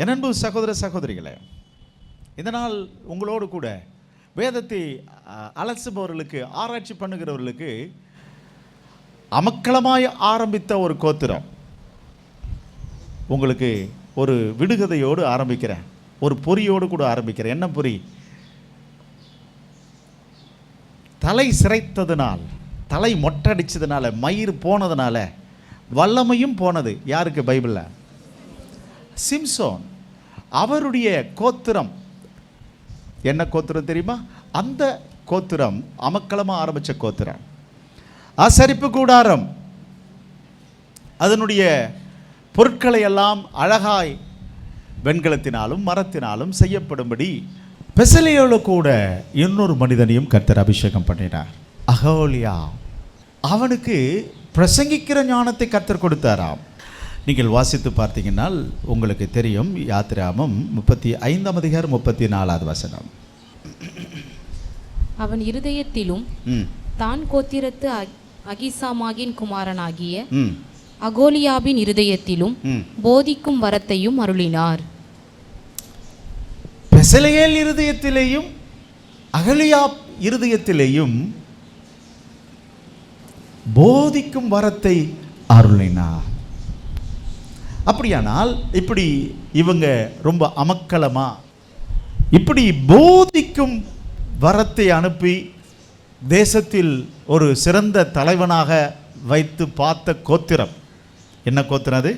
என் அன்பு சகோதர சகோதரிகளே, இதனால் உங்களோடு கூட வேதத்தை அலசுபவர்களுக்கு, ஆராய்ச்சி பண்ணுகிறவர்களுக்கு அமக்களமாய் ஆரம்பித்த ஒரு கோத்திரம் உங்களுக்கு ஒரு விடுகதையோடு ஆரம்பிக்கிறேன், ஒரு பொறியோடு கூட ஆரம்பிக்கிறேன். என்ன பொறி? தலை சிரைத்ததுனால், தலை மொட்டடிச்சதுனால, மயிர் போனதுனால வல்லமையும் போனது. யாருக்கு? பைபிளில் சிம்சோன். அவருடைய கோத்திரம் என்ன கோத்திரம் தெரியுமா? அந்த கோத்திரம் அமக்களமாக ஆரம்பித்த கோத்திரம். ஆசரிப்பு கூடாரம், அதனுடைய பொருட்களை எல்லாம் அழகாய் வெண்கலத்தினாலும் மரத்தினாலும் செய்யப்படும்படி பெசலேயோடு கூட இன்னொரு மனிதனையும் கர்த்தர் அபிஷேகம் பண்ணினார், அகோலியா. அவனுக்கு பிரசங்கிக்கிற ஞானத்தை கர்த்தர் கொடுத்தாராம். நீங்கள் வாசித்து பார்த்தீங்கன்னா உங்களுக்கு தெரியும். யாத்திராமம் 35ஆம் அதிகாரம் 34வது வசனம். அவன் இருதயத்திலும் தான் கோத்திரத்து அகிசாமாகின் குமாரனாகிய அகோலியாபின் இருதயத்திலும் போதிக்கும் வரத்தையும் அருளினார். பெசலேயேல் இருதயத்திலேயும் அகலியாப் இருதயத்திலேயும் போதிக்கும் வரத்தை அருளினார். அப்படியானால் இப்படி இவங்க ரொம்ப அமக்களமா இப்படி போதிக்கும் வரத்தை அனுப்பி தேசத்தில் ஒரு சிறந்த தலைவனாக வைத்து பார்த்த கோத்திரம் என்ன கோத்திரம்? அது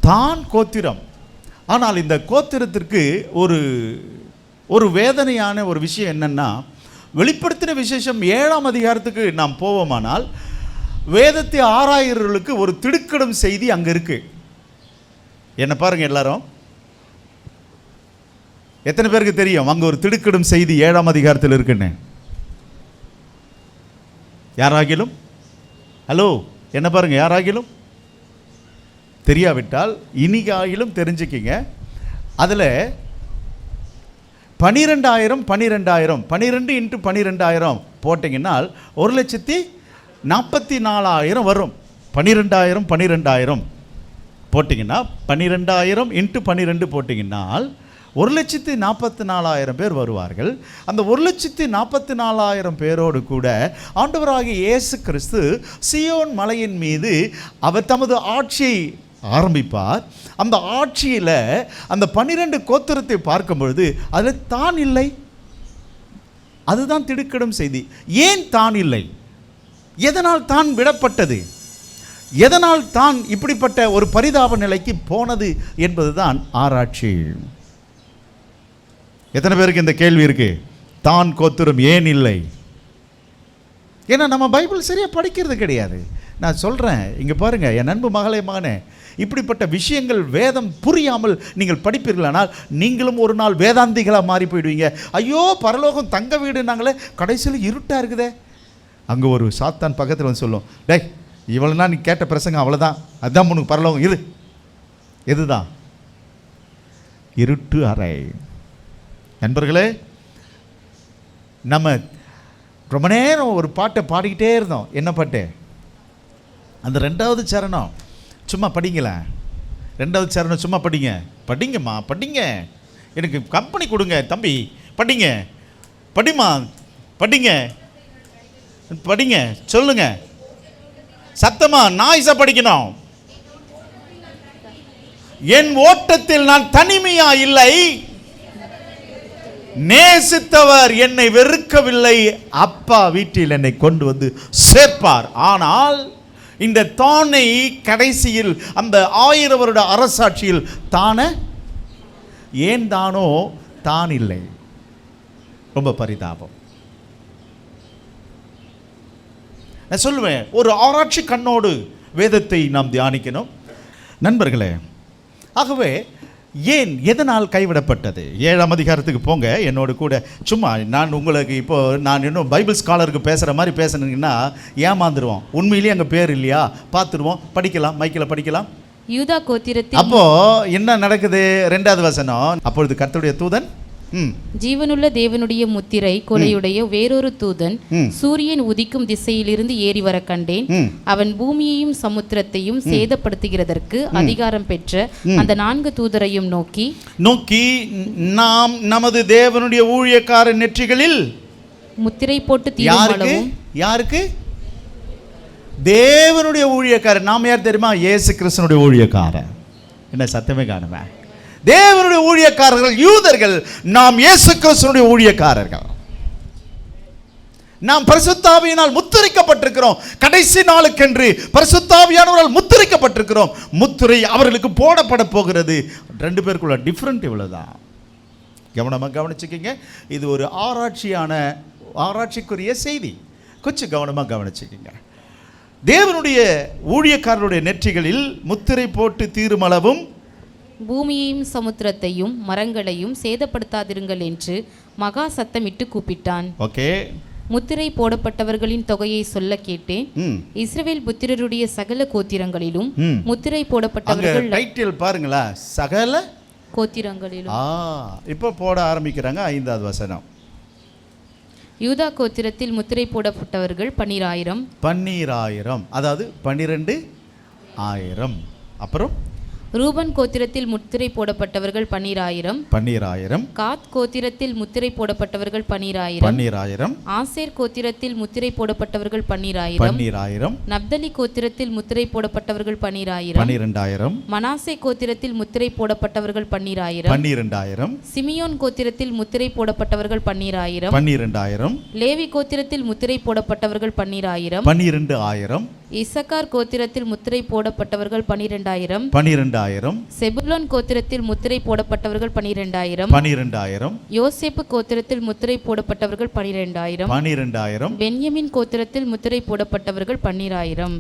தான் கோத்திரம். ஆனால் இந்த கோத்திரத்திற்கு ஒரு வேதனையான ஒரு விஷயம் என்னன்னா, வெளிப்படுத்தின விசேஷம் 7ஆம் அதிகாரத்துக்கு நாம் போவோமானால் வேதத்தை ஆராயர்களுக்கு ஒரு திடுக்கிடும் செய்தி அங்கே இருக்கு. என்ன பாருங்க எல்லாரும், எத்தனை பேருக்கு தெரியும் அங்கே ஒரு திடுக்கிடும் செய்தி 7ஆம் அதிகாரத்தில் இருக்குன்னு? யாராகிலும் ஹலோ என்ன பாருங்க, யாராகிலும் தெரியாவிட்டால் இனிகாகிலும் தெரிஞ்சுக்கிங்க. அதில் 12,000 12 இன்ட்டு 12,000 போட்டிங்கன்னால் 1,44,000 வரும். 12,000 போட்டிங்கன்னா 12,000 இன்ட்டு 12 போட்டிங்கன்னால் 1,44,000 பேர் வருவார்கள். அந்த 1,44,000 பேரோடு கூட ஆண்டவராகிய இயேசு கிறிஸ்து சியோன் மலையின் மீது அவர் தமது ஆட்சியை ஆரம்பிப்பார். அந்த ஆட்சியில் அந்த 12 கோத்திரத்தை பார்க்கும் பொழுது அதில் தான் இல்லை. அதுதான் திடுக்கிடும் செய்தி. ஏன் தான் இல்லை? எதனால் தான் விடப்பட்டது? எதனால் தான் இப்படிப்பட்ட ஒரு பரிதாப நிலைக்கு போனது என்பதுதான் ஆராய்ச்சி. எத்தனை பேருக்கு இந்த கேள்வி இருக்கு? தான் கோத்திரம் ஏன் இல்லை? ஏன்னா நம்ம பைபிள் சரியா படிக்கிறது கிடையாது. நான் சொல்றேன், இங்க பாருங்க என் அன்பு மகளே, மகனே, இப்படிப்பட்ட விஷயங்கள் வேதம் புரியாமல் நீங்கள் படிப்பீர்களானால் நீங்களும் ஒரு நாள் வேதாந்திகளாக மாறி போயிடுவீங்க. ஐயோ பரலோகம் தங்க வீடுனாங்களே, கடைசியில் இருட்டா இருக்குதே. அங்கே ஒரு சாத்தான் பக்கத்தில் வந்து சொல்லும், டேய் இவ்வளோனா நீ கேட்ட பிரசங்கம் அவ்வளோதான், அதுதான் உனக்கு பரலோகம். எதுதான்? இருட்டு அறை. நண்பர்களே, நம்ம ரொம்ப நேரம் ஒரு பாட்டை பாடிக்கிட்டே இருந்தோம். என்ன பாட்டு? அந்த 2வது சரணம் சும்மா படிங்களேன். 2வது சரணம் சும்மா படிங்கம்மா, படிங்க. எனக்கு கம்பெனி கொடுங்க தம்பி, படிங்க, படிமா, படிங்க, சொல்லுங்க சத்தமா, நாய்ஸா படிக்கணும். என் ஓட்டத்தில் நான் தனிமையா இல்லை, நேசித்தவர் என்னை வெறுக்கவில்லை, அப்பா வீட்டில் என்னை கொண்டு வந்து சேர்ப்பார். ஆனால் இந்த தானை கடைசியில் அந்த 1000 வருட அரசாட்சியில் ஏன் தானோ தான் இல்லை. ரொம்ப பரிதாபம். நான் சொல்லுவேன், ஒரு ஆராய்ச்சி கண்ணோடு வேதத்தை நாம் தியானிக்கணும் நண்பர்களே. ஆகவே ஏன், எதனால் கைவிடப்பட்டது? 7ஆம் அதிகாரத்துக்கு போங்க என்னோடு கூட. சும்மா நான் உங்களுக்கு இப்போ நான் இன்னும் பைபிள் ஸ்காலருக்கு பேசுகிற மாதிரி பேசுனீங்கன்னா ஏமாந்துருவோம். உண்மையிலேயே அங்கே பேர் இல்லையா பார்த்துருவோம். படிக்கலாம், மைக்கில் படிக்கலாம். யூதா கோத்திரத்தில் அப்போ என்ன நடக்குது? 2வது வசனம். அப்பொழுது கர்த்தருடைய தூதன் ஜீவனுள்ள தேவனுடைய முத்திரை கொலையுடைய வேறொரு தூதன் சூரியன் உதிக்கும் திசையிலிருந்து ஏறி வர கண்டேன். அவன் பூமியையும் சமுத்திரத்தையும் சேதப்படுத்துகிறதற்கு அதிகாரம் பெற்ற அந்த 4 தூதரையும் நோக்கி நாம் நமது தேவனுடைய ஊழியக்கார நெற்றிகளில் முத்திரை போட்டு தீர்மானமும். யாருக்கு? தேவனுடைய ஊழியக்காரர். நாம் யார் தெரியுமா? இயேசு கிறிஸ்துனுடைய ஊழியக்காரர். என்ன சத்தமே காணுமே. தேவனுடைய ஊழியக்காரர்கள் யூதர்கள், நாம் இயேசு கிறிஸ்துனுடைய ஊழியக்காரர்கள். நாம் பரிசுத்தாவியினால் முத்திரிக்கப்பட்டிருக்கிறோம். கடைசி நாளுக்கென்று பரிசுத்தாவியானவரால் முத்திரிக்கப்பட்டிருக்கிறோம். முத்திரை அவர்களுக்கு போடப்பட போகிறது. 2 பேருக்குள்ள டிஃபரெண்ட் இவ்வளவுதான். கவனமாக கவனிச்சுக்கிங்க. இது ஒரு ஆராய்ச்சிக்குரிய செய்தி. கொஞ்சம் கவனமாக கவனிச்சுக்கிங்க. தேவனுடைய ஊழியக்காரருடைய நெற்றிகளில் முத்திரை போட்டு தீருமளவும் பூமியையும் சமுத்திரத்தையும் மரங்களையும் சேதப்படுத்தாதிருங்கள் என்று மகா சத்தமிட்டு கூப்பிட்டான். ஓகே. முத்திரை போடப்பட்டவர்களின் தொகையை சொல்ல கேட்டேன். இஸ்ரவேல் புத்திரருடைய சகல கோத்திரங்களிலும் முத்திரை போடப்பட்டவர்கள். டைட்டில் பாருங்களா, சகல கோத்திரங்களிலும். இப்போ போட ஆரம்பிக்கிறாங்க. 5வது வசனம். யூதா கோத்திரத்தில் முத்திரை போடப்பட்டவர்கள் 12,000. அதாவது 12,000. அப்புறம் ரூபன் கோத்திரத்தில் முத்திரை போடப்பட்டவர்கள் 12,000. காத் கோத்திரத்தில் முத்திரை போடப்பட்டவர்கள் 12,000. ஆசேர் கோத்திரத்தில் முத்திரை போடப்பட்டவர்கள் 12,000. நப்தலி கோத்திரத்தில் முத்திரை போடப்பட்டவர்கள் 12,000. மனாசே கோத்திரத்தில் முத்திரை போடப்பட்டவர்கள் 12,000. சிமியோன் கோத்திரத்தில் முத்திரை போடப்பட்டவர்கள் 12,000. லேவி கோத்திரத்தில் முத்திரை போடப்பட்டவர்கள் 12,000. இசக்கார் கோத்திரத்தில் முத்திரை போடப்பட்டவர்கள் 12,000. செபுலோன் கோத்திரத்தில் முத்திரை போடப்பட்டவர்கள் 12,000. யோசேப்பு கோத்திரத்தில் முத்திரை போடப்பட்டவர்கள் 12,000. பென்யமின் கோத்திரத்தில் முத்திரை போடப்பட்டவர்கள் 12,000.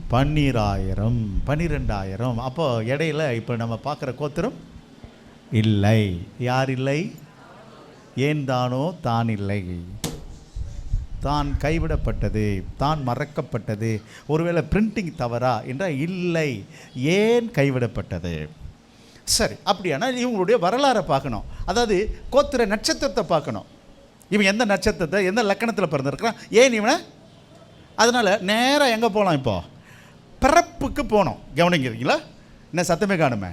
அப்போ இடையில இப்போ நம்ம பார்க்குற கோத்திரம் இல்லை. யார் இல்லை? ஏன் தானோ தான் இல்லை. தான் கைவிடப்பட்டது, தான் மறக்கப்பட்டது. ஒருவேளை பிரிண்டிங் தவறா என்றால் இல்லை. ஏன் கைவிடப்பட்டது? சரி, அப்படியானா இவங்களுடைய வரலாறை பார்க்கணும். அதாவது கோத்திர நட்சத்திரத்தை பார்க்கணும். இவன் எந்த நட்சத்திரத்தை, எந்த லக்கணத்தில் பிறந்திருக்கிறான், ஏன் இவனை. அதனால் நேராக எங்கே போகலாம்? இப்போ பிறப்புக்கு போனோம். கவனிக்கிறீங்களா? என்ன சத்தமே காணுமே.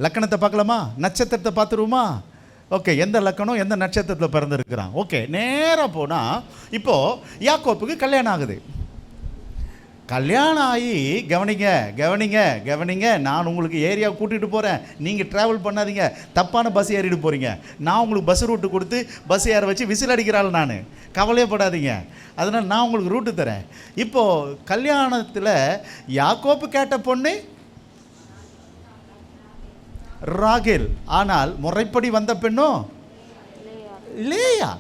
லக்கணத்தை பார்க்கலாமா? நட்சத்திரத்தை பார்த்துருவோமா? ஓகே. எந்த லக்கணம், எந்த நட்சத்திரத்தில் பிறந்திருக்கிறான்? ஓகே. நேராக போனால் இப்போது யாக்கோப்புக்கு கல்யாணம் ஆகுது. கல்யாணம் ஆகி கவனிங்க. நான் உங்களுக்கு ஏரியா கூட்டிகிட்டு போகிறேன். நீங்கள் ட்ராவல் பண்ணாதீங்க. தப்பான பஸ் ஏறிட்டு போகிறீங்க. நான் உங்களுக்கு பஸ் ரூட்டு கொடுத்து பஸ் ஏற வச்சு விசில் அடிக்கிறாள். நான் கவலையப்படாதீங்க. அதனால் நான் உங்களுக்கு ரூட்டு தரேன். இப்போது கல்யாணத்தில் யாக்கோப்பு கேட்ட பொண்ணு ராகேல். ஆனால் முறைப்படி வந்த பெண்ணோ லேயா.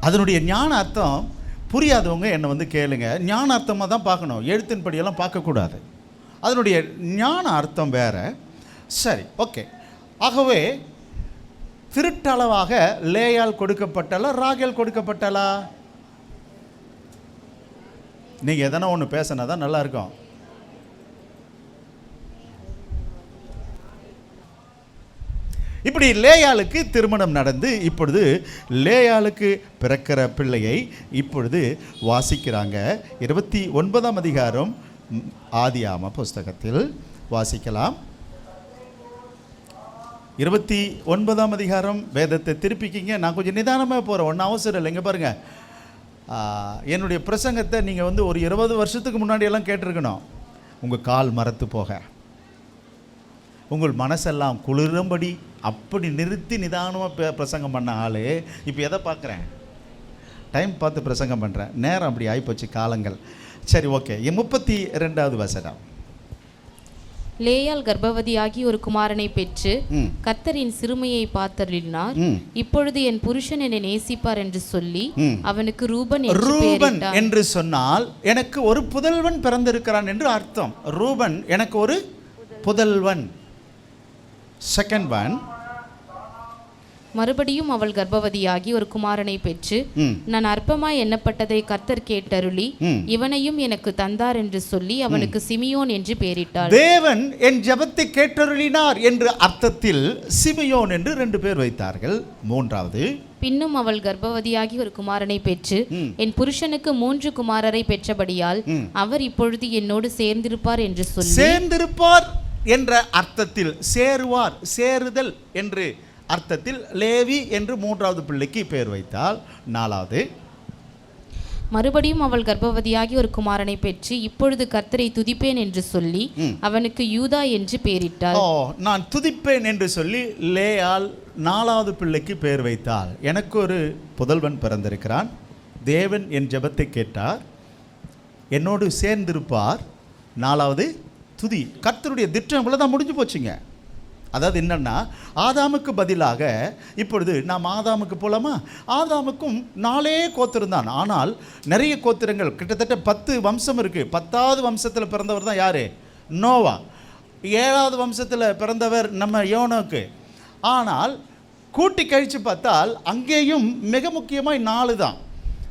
அதனுடைய ஞான அர்த்தம் புரியாதவங்க என்னை கேளுங்க. ஞான அர்த்தமாக தான் பார்க்கணும். எழுத்தின்படியெல்லாம் பார்க்கக்கூடாது. அதனுடைய ஞான அர்த்தம் வேற. சரி, ஓகே. ஆகவே திருட்டளவாக லேயால் கொடுக்கப்பட்டாலா, ராகேல் கொடுக்கப்பட்டாலா? நீங்கள் எதனா ஒன்று பேசினா தான் நல்லா இருக்கும். இப்படி லேயாளுக்கு திருமணம் நடந்து இப்பொழுது லேயாளுக்கு பிறக்கிற பிள்ளையை இப்பொழுது வாசிக்கிறாங்க. 29ஆம் அதிகாரம் ஆதியாம புஸ்தகத்தில் வாசிக்கலாம். 29ஆம் அதிகாரம் வேதத்தை திருப்பிக்கிங்க. நான் கொஞ்சம் நிதானமாக போகிறேன், ஒன்றும் அவசரம் இல்லை. இங்கே பாருங்கள், என்னுடைய பிரசங்கத்தை நீங்கள் ஒரு 20 வருஷத்துக்கு முன்னாடியெல்லாம் கேட்டிருக்கணும். உங்கள் கால் மரத்து போக, உங்கள் மனசெல்லாம் குளிரும்படி அப்படி நிறுத்தி நிதானமாக பிரசங்கம் பண்ண ஆள் இப்போ எதை பார்க்குறேன்? டைம் பார்த்து பிரசங்கம் பண்ணுறேன். நேரம் அப்படி ஆகிப்போச்சு, காலங்கள். சரி, ஓகே. 32வது வசனம். லேயாள் கர்ப்பவதியாகி ஒரு குமாரனை பெற்று கர்த்தரின் சிறுமையை பார்த்தருளினார். இப்பொழுது என் புருஷன் என்னை நேசிப்பார் என்று சொல்லி அவனுக்கு ரூபன் என்று சொன்னால் எனக்கு ஒரு புதல்வன் பிறந்திருக்கிறான் என்று அர்த்தம். ரூபன் எனக்கு ஒரு புதல்வன். செகண்ட் ஒன் மறுபடியும் அவள் கர்ப்பவதியாகி ஒரு குமாரனை பெற்று நான் அற்பமாய் எண்ணப்பட்டதை கர்த்தர் கேட்டருளி இவனையும் எனக்கு தந்தார் என்று சொல்லி அவனுக்கு சிமியோன் என்று பெயரிட்டாள். தேவன் என் ஜெபத்தை கேட்டருளினார் என்ற அர்த்தத்தில் சிமியோன் என்று 2 பேர் வைத்தார்கள். மூன்றாவது, பின்னும் அவள் கர்ப்பவதியாகி ஒரு குமாரனை பெற்று என் புருஷனுக்கு 3 குமாரரை பெற்றபடியால் அவர் இப்பொழுது என்னோடு சேர்ந்திருப்பார் என்று சொல்லி, சேர்ந்திருப்பார் என்ற அர்த்தத்தில் சேருவார், சேருதல் என்று அர்த்தத்தில் லேவி என்று 3வது பிள்ளைக்கு பெயர் வைத்தால். 4வது, மறுபடியும் அவள் கர்ப்பவதியாகி ஒரு குமாரனை பெற்று இப்பொழுது கர்த்தரை துதிப்பேன் என்று சொல்லி அவனுக்கு யூதா என்று பெயரிட்டாள். நான் துதிப்பேன் என்று சொல்லி லேயாள் 4வது பிள்ளைக்கு பெயர் வைத்தாள். எனக்கு ஒரு புதல்வன் பிறந்திருக்கிறான், தேவன் என் ஜெபத்தை கேட்டார், என்னோடு சேர்ந்திருப்பார். 4வது துதி. கர்த்தருடைய திட்டம் இவ்வளவுதான், முடிஞ்சு போச்சுங்க. அதாவது என்னன்னா, ஆதாமுக்கு பதிலாக இப்பொழுது நாம் ஆதாமுக்கு போலாமா? ஆதாமுக்கும் 4 கோத்திரம் தான், ஆனால் நிறைய கோத்திரங்கள், கிட்டத்தட்ட 10 வம்சம் இருக்கு. 10வது வம்சத்தில் பிறந்தவர் தான் யாரு? நோவா. 7வது வம்சத்தில் பிறந்தவர் நம்ம யோனோக்கு. ஆனால் கூட்டி கழித்து பார்த்தால் அங்கேயும் மிக முக்கியமாக 4 தான்.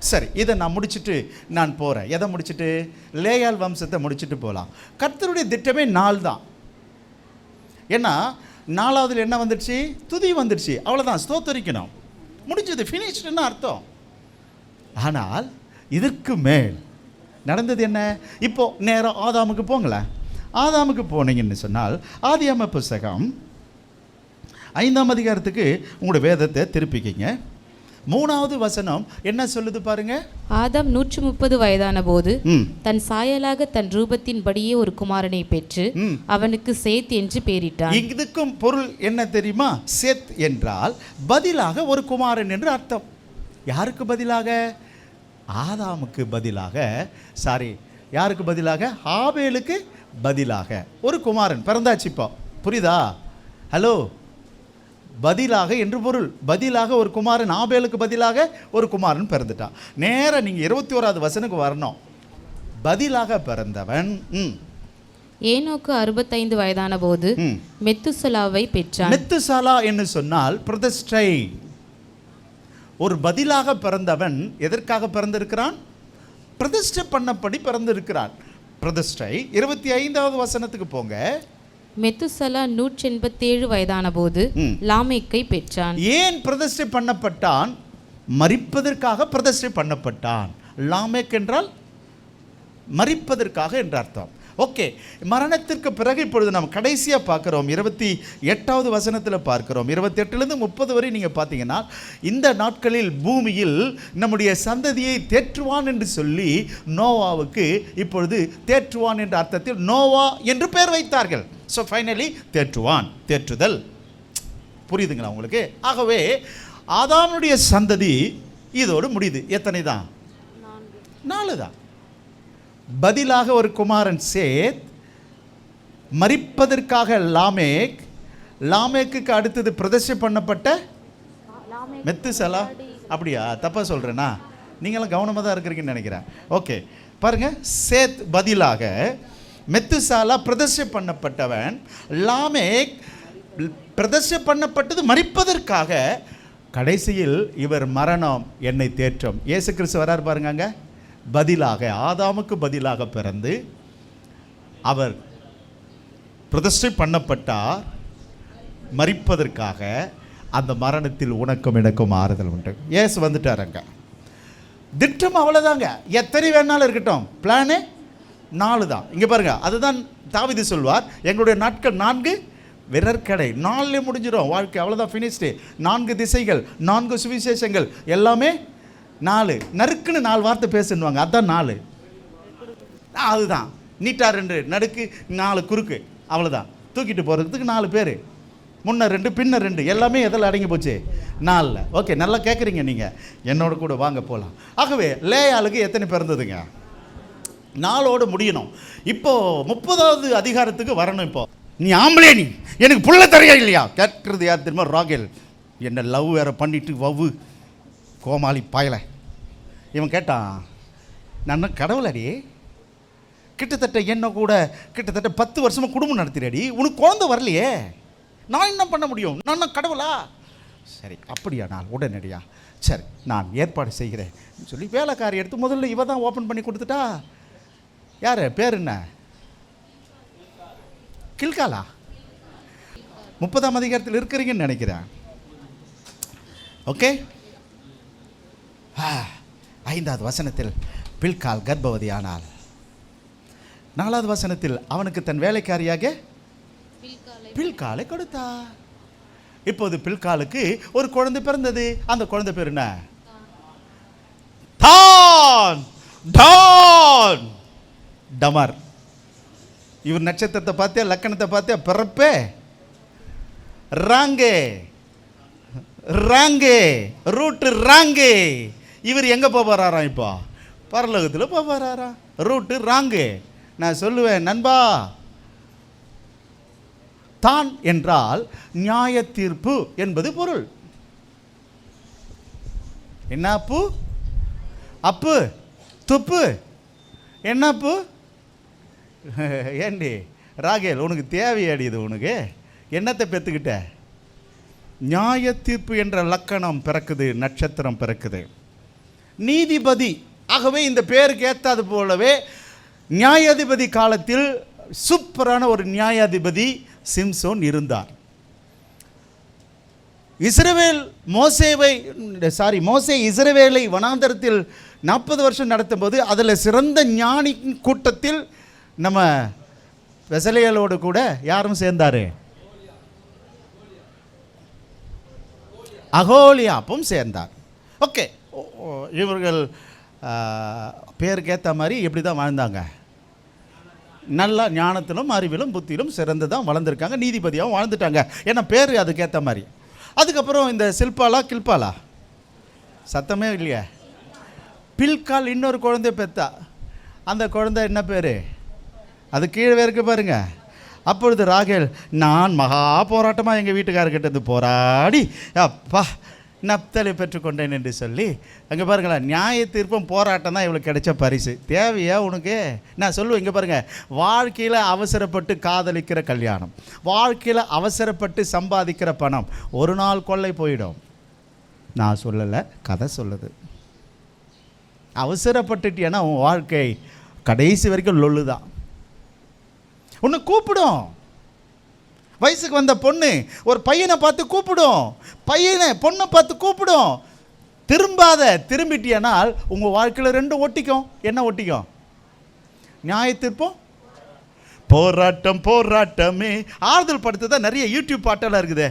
சரி, இதை நான் முடிச்சுட்டு நான் போகிறேன். எதை முடிச்சுட்டு? லேயாள் வம்சத்தை முடிச்சுட்டு போகலாம். கர்த்தருடைய திட்டமே 4 தான். ஏன்னா 4வதுல என்ன வந்துடுச்சு? துதி வந்துடுச்சு. அவ்வளோதான், ஸ்தோத்தரிக்கணும், முடிஞ்சது, ஃபினிஷ்டுன்னு அர்த்தம். ஆனால் இதற்கு மேல் நடந்தது என்ன? இப்போ நேரம் ஆதாமுக்கு போங்களேன். ஆதாமுக்கு போனீங்கன்னு சொன்னால் ஆதியாகம புஸ்தகம் 5ஆம் அதிகாரத்துக்கு உங்களோட வேதத்தை திருப்பிக்கிங்க. 3வது வசனம் என்ன சொல்லுது பாருங்க. ஆதாம் 130 வயதான போது தன் சாயலாக தன் ரூபத்தின்படியே ஒரு குமாரனை பெற்று அவனுக்கு சேத் என்று பெயரிட்டான். இதுக்கும் பொருள் என்ன தெரியுமா? சேத் என்றால் பதிலாக ஒரு குமாரன் என்று அர்த்தம். யாருக்கு பதிலாக? ஆதாமுக்கு பதிலாக, யாருக்கு பதிலாக? ஆபேலுக்கு பதிலாக ஒரு குமாரன் பிறந்தாச்சு. இப்போ புரியுதா? ஹலோ, பதிலாக என்று பொருள். பதிலாக ஒரு குமாரன், ஆபேலுக்கு பதிலாக ஒரு குமாரன் பிறந்துட்டான். நேராக நீங்கள் 21வது வசனுக்கு வரணும். பதிலாக பிறந்தவன் ஏனோக்கு 65 வயதான போது மெத்துசலாவை பெற்றான். மெத்துசலா என்று சொன்னால் பிரதிஷ்டை. ஒரு பதிலாக பிறந்தவன் எதற்காக பிறந்திருக்கிறான்? பிரதிஷ்டை பண்ணப்படி பிறந்திருக்கிறான். பிரதிஷ்டை. 25வது வசனத்துக்கு போங்க. மெத்துசலா 187 வயதான போது லாமேக்கை பெற்றான். ஏன் பிரதிஷ்டை பண்ணப்பட்டான்? மரிப்பதற்காக பிரதிஷ்டை பண்ணப்பட்டான். லாமேக் என்றால் மரிப்பதற்காக என்ற அர்த்தம். ஓகே, மரணத்திற்கு பிறகு இப்பொழுது நாம் கடைசியாக பார்க்குறோம். 28வது வசனத்தில் பார்க்குறோம். 28லேருந்து 30 வரை நீங்கள் பார்த்தீங்கன்னா, இந்த நாட்களில் பூமியில் நம்முடைய சந்ததியை தேற்றுவான் என்று சொல்லி நோவாவுக்கு இப்பொழுது தேற்றுவான் என்ற அர்த்தத்தில் நோவா என்று பெயர் வைத்தார்கள். ஸோ ஃபைனலி தேற்றுவான், தேற்றுதல். புரியுதுங்களா உங்களுக்கு? ஆகவே ஆதாமுடைய சந்ததி இதோடு முடியுது. எத்தனை தான்? 4 தான். பதிலாக ஒரு குமாரன் சேத், மரிப்பதற்காக லாமேக், லாமேக்கு அடுத்தது பிரதிஷ்டை பண்ணப்பட்ட மெத்துசலா. அப்படியா? தப்பா சொல்கிறேன்னா? நீங்களும் கவனமாக தான் இருக்கிறீங்கன்னு நினைக்கிறேன். ஓகே, பாருங்கள். சேத் பதிலாக, மெத்துசாலா பிரதிஷ்டை பண்ணப்பட்டவன், லாமேக் பிரதிஷ்டை பண்ணப்பட்டது மரிப்பதற்காக, கடைசியில் இவர் மரணம் என்னை தேற்றும். இயேசு கிறிஸ்து வரார் பாருங்க. அங்கே பதிலாக, ஆதாமுக்கு பதிலாக பிறந்து அவர் பிரதிஷ்டை பண்ணப்பட்டார் மரிப்பதற்காக. அந்த மரணத்தில் உனக்கும் எனக்கும் ஆறுதல் உண்டு. இயேசு வந்துட்டார். அங்கே திட்டம் அவ்வளோதாங்க. எத்தனை வேணாலும் இருக்கட்டும், பிளானே 4 தான். இங்கே பாருங்க, அதுதான் தாவீது சொல்வார், எங்களுடைய நாட்கள் 4 விரற்கடை. 4 முடிஞ்சிடும் வாழ்க்கை, அவ்வளோதான், ஃபினிஷ்டு. 4 திசைகள், 4 சுவிசேஷங்கள், எல்லாமே 4. நறுக்குன்னு 4 வார்த்தை பேசுவாங்க, அதுதான் 4. அதுதான் நீட்டா 2 நடுக்கு 4 குறுக்கு, அவ்வளோதான். தூக்கிட்டு போகிறதுக்கு 4 பேர், முன்ன 2 பின்ன 2, எல்லாமே எதில் அடங்கி போச்சு? 4. ஓகே, நல்லா கேட்குறீங்க நீங்கள், என்னோட கூட வாங்க போகலாம். ஆகவே லேயாளுக்கு எத்தனை பிறந்ததுங்க? 4ஓடு முடியணும். இப்போது 30வது அதிகாரத்துக்கு வரணும். இப்போ நீ ஆம்பளே, நீ எனக்கு புள்ள தரையா இல்லையா கேட்கறது யார் தெரியுமா? ராகேல். என்ன லவ் வேறு பண்ணிட்டு வவ்வு கோமாளி பாயலை. இவன் கேட்டான், நான் கடவுளடி, கிட்டத்தட்ட என்ன கூட கிட்டத்தட்ட 10 வருஷமாக குடும்பம் நடத்துறடி, உனக்கு குழந்தை வரலையே, நான் என்ன பண்ண முடியும்? நான் கடவுளா? சரி, அப்படியா? நான் உடனடியா சரி நான் ஏற்பாடு செய்கிறேன் சொல்லி வேலைக்காரி எடுத்து முதல்ல இவ தான் ஓப்பன் பண்ணி கொடுத்துட்டா. யார் பேர் என்ன? கில்காலா. 30ஆம் அதிகாரத்தில் இருக்கிறீங்கன்னு நினைக்கிறேன். ஓகே, 5வது வசனத்தில் பில்கால் கர்ப்பவதி ஆனாள். 4வது வசனத்தில் அவனுக்கு தன் வேலைக்காரியாக பில்காலை கொடுத்தா. இப்போது பில்காலுக்கு ஒரு குழந்தை பிறந்தது. அந்த குழந்தை பேர் என்ன? தான் டான் டமர். இவர் நட்சத்திரத்தை பார்த்தியா, லக்கணத்தை பார்த்தியா, பிறப்பே ராங்கே ராங்கே ரூட்டு ராங்கே. இவர் எங்கே போகிறாராம்? இப்போ பரலோகத்தில் போகிறாராம். ரூட்டு ராங்கே. நான் சொல்லுவேன் நண்பா, தான் என்றால் நியாய தீர்ப்பு என்பது பொருள். என்ன அப்பு? அப்பு துப்பு என்ன அப்பு? ஏண்டி ராகேல், உனக்கு தேவையாடி இது? உனக்கு என்னத்தை பெற்றுக்கிட்ட? நியாய தீர்ப்பு என்ற லக்கணம் பிறக்குது, நட்சத்திரம் பிறக்குது. நீதிபதி. ஆகவே இந்த பேருக்கு ஏற்றாது போலவே நியாயாதிபதி காலத்தில் சூப்பரான ஒரு நியாயாதிபதி சிம்சோன் இருந்தார். மோசே இஸ்ரவேலை வனாந்தரத்தில் 40 வருஷம் நடத்தும் போது அதில் சிறந்த ஞானி கூட்டத்தில் நம்ம வெசலேயலோடு கூட யாரும் சேர்ந்தாரு? அகோலியாப்பும் சேர்ந்தார். ஓகே, இவர்கள் பேருக்கு ஏற்ற மாதிரி எப்படி தான் வாழ்ந்தாங்க? நல்லா ஞானத்திலும் அறிவிலும் புத்தியிலும் சிறந்து தான் வளர்ந்துருக்காங்க, நீதிபதியாகவும் வாழ்ந்துட்டாங்க. ஏன்னா பேர் அதுக்கேற்ற மாதிரி. அதுக்கப்புறம் இந்த சில்பாலா கில்பாலா சத்தமே இல்லையா? பில்கால் இன்னொரு குழந்தை பெற்றா. அந்த குழந்தை என்ன பேர்? அது கீழே இருக்கு பாருங்க. அப்பொழுது ராகேல், நான் மகா போராட்டமாக எங்கள் வீட்டுக்காரர்கிட்ட போராடி அப்பா நப்தலை பெற்றுக்கொண்டேன் என்று சொல்லி, அங்கே பாருங்களேன், நியாய தீர்ப்பும் போராட்டம் தான் இவளுக்கு கிடைச்ச பரிசு. தேவையா உனக்கு? நான் சொல்லுவேன், இங்கே பாருங்கள், வாழ்க்கையில் அவசரப்பட்டு காதலிக்கிற கல்யாணம், வாழ்க்கையில் அவசரப்பட்டு சம்பாதிக்கிற பணம் ஒரு நாள் கொள்ளை போயிடும். நான் சொல்லலை, கதை சொல்லுது. அவசரப்பட்டுட்டியன்னா உன் வாழ்க்கை கடைசி வரைக்கும் லொல்லு தான். உன்னை கூப்பிடும். வயசுக்கு வந்த பொண்ணு ஒரு பையனை பார்த்து கூப்பிடும், பொண்ணை பார்த்து கூப்பிடும். திரும்பிட்டியனால் உங்கள் வாழ்க்கையில் 2 ஒட்டிக்கும். என்ன ஒட்டிக்கும்? நியாய தீர்ப்பும் போராட்டம். போராட்டமே ஆறுதல் படுத்து தான் நிறைய யூடியூப் பாட்டெல்லாம் இருக்குது.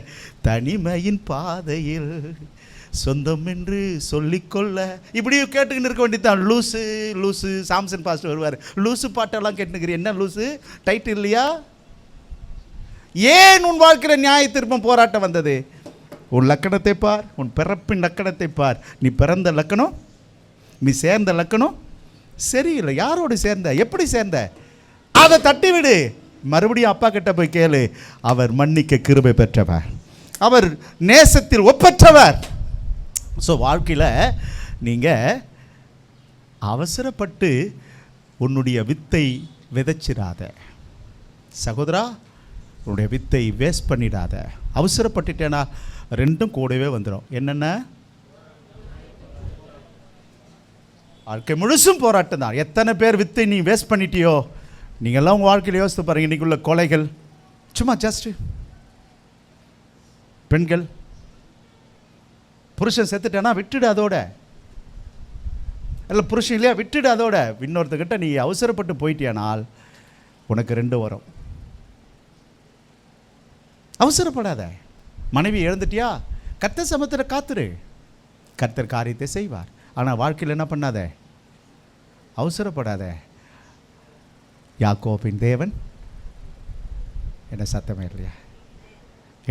தனிமையின் பாதையில் சொந்தம் என்று சொல்லிக்கொள்ள, இப்படியும் கேட்டுக்கின்னு இருக்க வேண்டியதான். லூசு லூசு சாம்சன் பாஸ்டர் வருவார், லூசு பாட்டெல்லாம் கேட்டுக்கிறேன். என்ன லூசு? டைட்டில் இல்லையா? ஏன் உன் வாழ்க்கையில் நியாய தீர்ப்பும் போராட்டம் வந்தது? உன் லக்கணத்தை பார், உன் பிறப்பின் லக்கணத்தை பார். நீ பிறந்த லக்கணம், நீ சேர்ந்த லக்கணம் சரியில்லை. யாரோடு சேர்ந்த? எப்படி சேர்ந்த? அதை தட்டி விடு. மறுபடியும் அப்பா கிட்ட போய் கேளு. அவர் மன்னிக்க கிருபை பெற்றவர், அவர் நேசத்தில் ஒப்பற்றவர். ஸோ வாழ்க்கையில் நீங்கள் அவசரப்பட்டு உன்னுடைய வித்தை விதைச்சிடாத சகோதரா. உன்னுடைய வித்தை வேஸ்ட் பண்ணிடாத. அவசரப்பட்டுட்டேன்னா 2 கூடவே வந்துடும். என்னென்ன? வாழ்க்கை முழுசும் போராட்டம் தான். எத்தனை பேர் வித்தை நீ வேஸ்ட் பண்ணிட்டியோ? நீங்கள்லாம் உங்கள் வாழ்க்கையில் யோசித்து பாருங்கள். இன்றைக்குள்ள கொலைகள் சும்மா ஜஸ்ட்டு பெண்கள், புருஷன் செத்துட்டேன்னா விட்டுடு, அதோட இல்லை புருஷன் இல்லையா விட்டுடு, அதோட இன்னொருத்தக்கிட்ட நீ அவசரப்பட்டு போயிட்டியானால் உனக்கு 2 வரும். அவசரப்படாத. மனைவி இழந்துட்டியா? கர்த்தர் சமத்தில் காத்துரு, கர்த்தர் காரியத்தை செய்வார். ஆனால் வாழ்க்கையில் என்ன பண்ணாத? அவசரப்படாத. யாக்கோபின் தேவன் என்ன சத்தமே இல்லையா?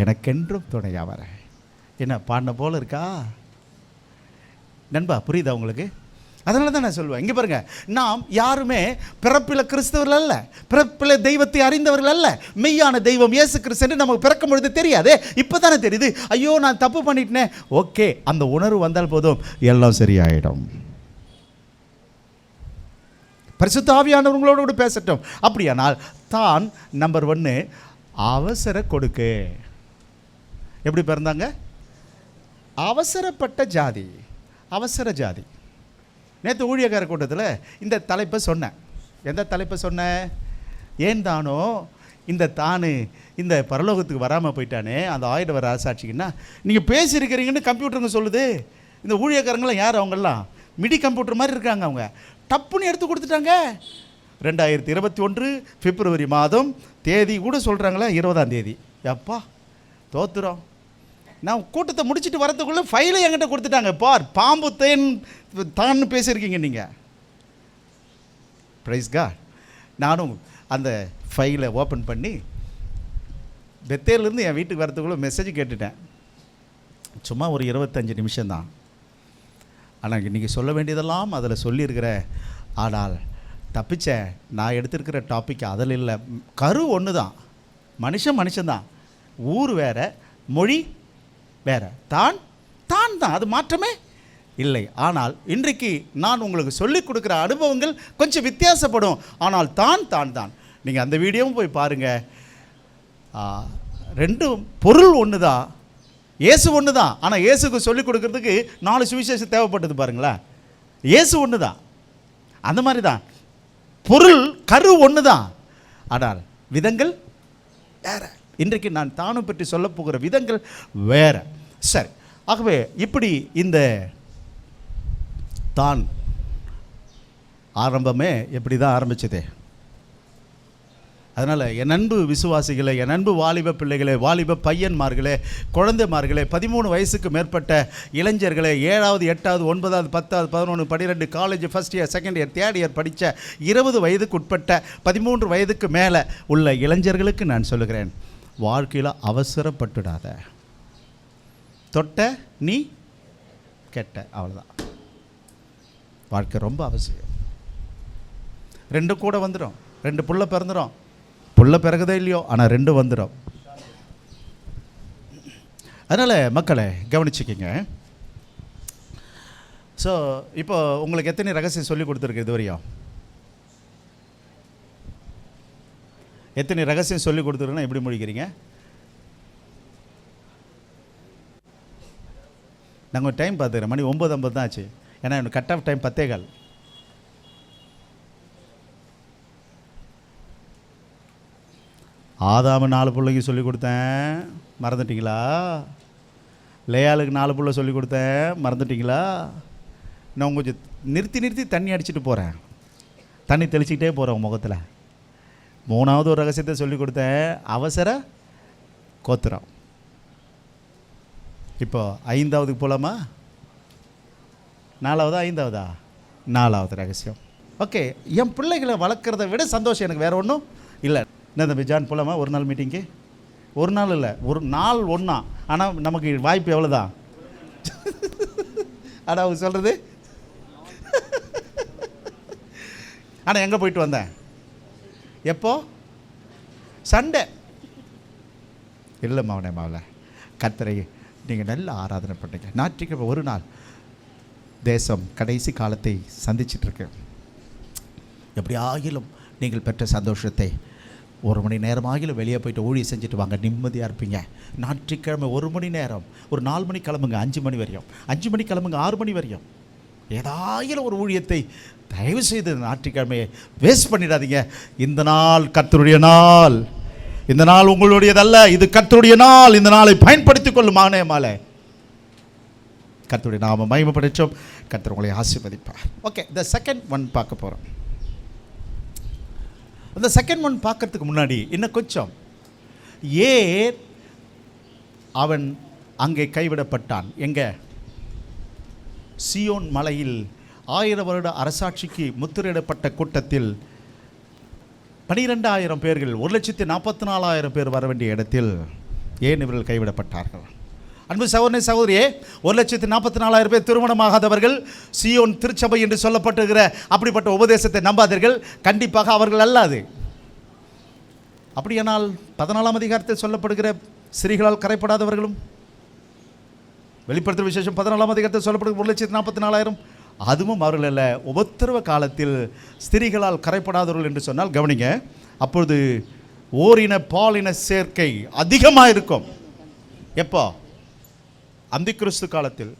எனக்கென்றும் துணையா வர. என்ன பாடின போல இருக்கா நண்பா? புரியுதா உங்களுக்கு? அதனால தான் நான் சொல்லுவேன், இங்கே பாருங்கள், நாம் யாருமே பிறப்பில் கிறிஸ்தவர்கள் அல்ல, பிறப்பில் தெய்வத்தை அறிந்தவர்கள் அல்ல. மெய்யான தெய்வம் இயேசு கிறிஸ்து நமக்கு பிறக்கும் பொழுது தெரியாது, இப்போ தானே தெரியுது. ஐயோ நான் தப்பு பண்ணிட்டேனே. ஓகே, அந்த உணர்வு வந்தால் போதும், எல்லாம் சரியாயிடும். பரிசுத்த ஆவியானவர்களோடு பேசட்டும். அப்படியானால் தான் நம்பர் 1 அவசர கொடுக்கு. எப்படி பிறந்தாங்க? அவசரப்பட்ட ஜாதி, அவசர ஜாதி. நேற்று ஊழியக்கார கூட்டத்தில் இந்த தலைப்பை சொன்னேன். எந்த தலைப்பை சொன்னேன்? ஏன் தானோ இந்த தானு இந்த பரலோகத்துக்கு வராமல் போயிட்டானே அந்த ஆயிடவர் அரசாட்சிக்குன்னா, நீங்கள் பேசியிருக்கிறீங்கன்னு கம்ப்யூட்டருங்க சொல்லுது. இந்த ஊழியக்காரங்களாம் யார்? அவங்கெல்லாம் மிடி கம்ப்யூட்டர் மாதிரி இருக்காங்க. அவங்க டப்புன்னு எடுத்து கொடுத்துட்டாங்க. 2021 பிப்ரவரி மாதம் தேதி கூட சொல்கிறாங்களா, 20ஆம் தேதி. எப்பா தோத்துறோம். நான் கூட்டத்தை முடிச்சுட்டு வரதுக்குள்ளே ஃபைலை என்கிட்ட கொடுத்துட்டாங்க. பார், பாம்பு தேன் தான் பேசியிருக்கீங்க நீங்கள். Praise God. நானும் அந்த ஃபைலை ஓப்பன் பண்ணி பெத்தேர்லேருந்து என் வீட்டுக்கு வரதுக்குள்ளே மெசேஜ் கேட்டுட்டேன். சும்மா ஒரு 25 நிமிஷம்தான். ஆனால் இன்றைக்கி சொல்ல வேண்டியதெல்லாம் அதில் சொல்லியிருக்கிற. ஆனால் தப்பிச்சேன். நான் எடுத்திருக்கிற டாபிக் அதில் இல்லை. கரு ஒன்று தான், மனுஷன்தான், ஊர் வேறு, மொழி வேறு, தான் தான், அது மாற்றமே இல்லை. ஆனால் இன்றைக்கு நான் உங்களுக்கு சொல்லிக் கொடுக்குற அனுபவங்கள் கொஞ்சம் வித்தியாசப்படும். ஆனால் தான். நீங்கள் அந்த வீடியோவும் போய் பாருங்கள். ரெண்டும் பொருள் ஒன்று தான், இயேசு ஒன்று தான். ஆனால் இயேசுக்கு சொல்லிக் கொடுக்கறதுக்கு 4 சுவிசேஷம் தேவைப்பட்டது பாருங்களேன். இயேசு ஒன்று தான். அந்த மாதிரி தான் பொருள், கரு ஒன்று தான். ஆனால் விதங்கள் வேறு. இன்றைக்கு நான் தானும் பற்றி சொல்ல போகிற விதங்கள் வேறு. சரி, ஆகவே இப்படி இந்த தான் ஆரம்பமே எப்படி தான் ஆரம்பிச்சதே. அதனால் என் அன்பு விசுவாசிகளே, என் அன்பு வாலிப பிள்ளைகளே, வாலிப பையன்மார்களே, குழந்தைமார்களே, 13 வயசுக்கு மேற்பட்ட இளைஞர்களே, 7வது 8வது 9வது 10வது 11 12 college first year second year third year படித்த 20 வயதுக்கு உட்பட்ட 13 வயதுக்கு மேலே உள்ள இளைஞர்களுக்கு நான் சொல்லுகிறேன், வாழ்க்கையில் அவசரப்பட்டுடாத. தொட்ட நீ கெட்ட, அவ்வளோதான். வாழ்க்கை ரொம்ப அவசியம். 2 கூட வந்துடும். 2 புள்ள பிறந்துடும். புள்ள பிறகுதே இல்லையோ, ஆனால் 2 வந்துடும். அதனால் மக்களை கவனிச்சுக்கிங்க. ஸோ இப்போ உங்களுக்கு எத்தனை ரகசியம் சொல்லி கொடுத்துருக்கு இதுவரையும்? எத்தனை ரகசியம் சொல்லி கொடுத்துருக்குன்னா எப்படி முடிக்கிறீங்க? நாங்கள் டைம் பார்த்துக்கிறேன். மணி 9:50 தான் ஆச்சு. ஏன்னா எனக்கு கட் ஆஃப் டைம் 10:15. ஆதாமு 4 பிள்ளைக்கு சொல்லிக் கொடுத்தேன், மறந்துட்டிங்களா? லேயாளுக்கு 4 பிள்ளை சொல்லிக் கொடுத்தேன், மறந்துட்டிங்களா? நான் கொஞ்சம் நிறுத்தி தண்ணி அடிச்சுட்டு போகிறேன், தண்ணி தெளிச்சிக்கிட்டே போகிறேன் முகத்தில். 3வது ஒரு ரகசியத்தை சொல்லிக் கொடுத்தேன், அவசர கோத்திரம். இப்போ 5வதுக்கு போகலாமா? 4வதா 5வதா? 4வது ரகசியம். ஓகே, என் பிள்ளைகளை வளர்க்குறத விட சந்தோஷம் எனக்கு வேறு ஒன்றும் இல்லை. என்ன தம்பி ஜான், போகலாமா ஒரு நாள் மீட்டிங்கு? ஒரு நாள் இல்லை, ஒரு நாள் ஒன்றா. ஆனால் நமக்கு வாய்ப்பு எவ்வளோதான்? ஆனால் அவங்க சொல்கிறது. ஆனால் எங்கே போயிட்டு வந்தேன்? எப்போ? சண்டே இல்லை மாவனே கர்த்தரை நீங்கள் நல்ல ஆராதனை பண்ணுங்க. ஞாயிற்றுக்கிழமை ஒரு நாள். தேசம் கடைசி காலத்தை சந்திச்சிட்ருக்கு. எப்படி ஆகிலும் நீங்கள் பெற்ற சந்தோஷத்தை 1 மணி நேரமாகிலும் வெளியே போய்ட்டு ஊழியம் செஞ்சுட்டு வாங்க, நிம்மதியாக இருப்பீங்க. ஞாயிற்றுக்கிழமை 1 மணி நேரம், ஒரு 4 மணி கிளம்புங்க, 5 மணி வரையும், 5 மணி கிளம்புங்க, 6 மணி வரையும். ஏதாயிலும் ஒரு ஊழியத்தை தயவு செய்து ஞாயிற்றுக்கிழமையை வேஸ்ட் பண்ணிடாதீங்க. இந்த நாள் கர்த்தருடைய நாள். இந்த நாள் உங்களுடையதல்ல, இது கர்த்தருடைய நாள். இந்த நாளை பயன்படுத்திக் கொள்ளும் மானே மாலை. கர்த்தருடைய நாம மகிமைப்படுத்தும். கர்த்தர் உங்களை ஆசீர்வதிப்பார். ஓகே, இந்த செகண்ட் ஒன் பார்க்க போகிறோம். அந்த செகண்ட் ஒன் பார்க்கறதுக்கு முன்னாடி இன்னும் கொஞ்சம், ஏன் அவன் அங்கே கைவிடப்பட்டான்? எங்கே? சியோன் மலையில் 1000 வருட அரசாட்சிக்கு முத்திரையிடப்பட்ட கூட்டத்தில் 12,000 பேர்கள், 1,44,000 பேர் வர வேண்டிய இடத்தில் ஏன் இவர்கள் கைவிடப்பட்டார்கள்? அன்பு சகோதரனே சகோதரியே, 1,44,000 பேர் திருமணமாகாதவர்கள், சியோன் திருச்சபை என்று சொல்லப்பட்டிருக்கிற அப்படிப்பட்ட உபதேசத்தை நம்பாதீர்கள். கண்டிப்பாக அவர்கள் அல்லாது. அப்படியானால் 14ஆம் அதிகாரத்தில் சொல்லப்படுகிற ஸ்திரீகளால் கரைப்படாதவர்களும், வெளிப்படுத்தும் விசேஷம் 14ஆம் அதிகாரத்தில் சொல்லப்படுகிற 1,44,000 அதுவும் அவர்கள் அல்ல. உபத்திரவ காலத்தில் ஸ்திரீகளால் கரைப்படாதவர்கள் என்று சொன்னால் கவனிங்க, அப்பொழுது ஓரின பாலின சேர்க்கை அதிகமாக இருக்கும். எப்போ? அந்தி கிறிஸ்து காலத்தில்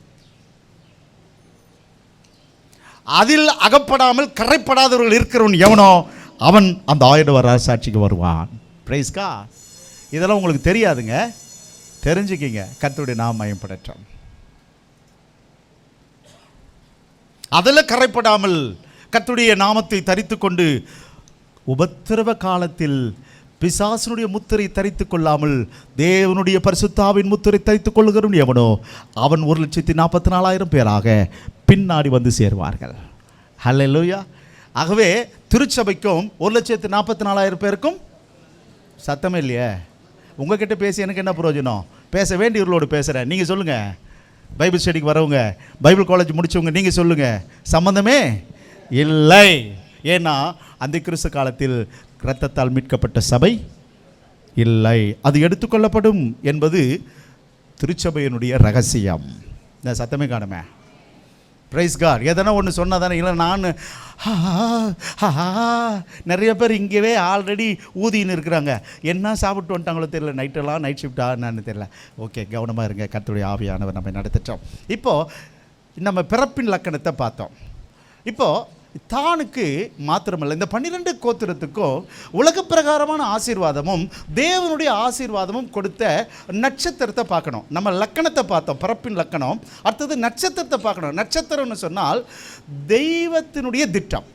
அதில் அகப்படாமல் கரைப்படாதவர்கள் இருக்கிறவன் எவனோ அவன் அந்த 1000 வருட அரசாட்சிக்கு வருவான். Praise God. இதெல்லாம் உங்களுக்கு தெரியாதுங்க, தெரிஞ்சுக்கிங்க. கர்த்தருடைய நாமம் மகிமைப்படட்டும். அதில் கரைப்படாமல் கர்த்தருடைய நாமத்தை தரித்து கொண்டு உபத்திரவ காலத்தில் பிசாசனுடைய முத்திரை தரித்து கொள்ளாமல் தேவனுடைய பரிசுத்தாவின் முத்திரை தரித்து கொள்ளுகிறவன் எவனோ அவன் 1,44,000 பேராக பின்னாடி வந்து சேருவார்கள். ஹல்லேலூயா. ஆகவே திருச்சபைக்கும் 1,44,000 பேருக்கும் சத்தமே இல்லையே. உங்ககிட்ட பேசி எனக்கு என்ன பிரயோஜனம்? பேச வேண்டியவர்களோடு பேசுகிறேன். நீங்கள் சொல்லுங்கள். பைபிள் ஸ்டடிக்கு வரவங்க, பைபிள் காலேஜ் முடிச்சவங்க, நீங்கள் சொல்லுங்கள். சம்பந்தமே இல்லை. ஏன்னா அந்த கிறிஸ்து காலத்தில் இரத்தத்தால் மீட்கப்பட்ட சபை இல்லை. அது எடுத்துக்கொள்ளப்படும் என்பது திருச்சபையினுடைய ரகசியம். இந்த சத்தமே காணுமே. Praise God. எதனா ஒன்று சொன்னால் தானே. இல்லை நான் நிறைய பேர் இங்கேவே ஆல்ரெடி ஊதின்னு இருக்கிறாங்க. என்ன சாப்பிட்டு வந்துட்டாங்களோ தெரியல. நைட்டெல்லாம் நைட் ஷிஃப்டா என்னன்னு தெரியல. ஓகே, கவனமாக இருங்க. கர்த்தருடைய ஆவியானவர் நம்ம நடத்திட்டோம். இப்போது நம்ம பிறப்பின் லக்கணத்தை பார்த்தோம். இப்போது தானுக்கு மாத்திரமல்ல, இந்த 12 கோத்திரத்துக்கும் உலக பிரகாரமான ஆசீர்வாதமும் தேவனுடைய ஆசீர்வாதமும் கொடுத்த நட்சத்திரத்தை பார்க்கணும். நம்ம லக்கணத்தை பார்த்தோம், பிறப்பின் லக்கணம். அடுத்தது நட்சத்திரத்தை பார்க்கணும். நட்சத்திரம்னு சொன்னால் தெய்வத்தினுடைய திட்டம்.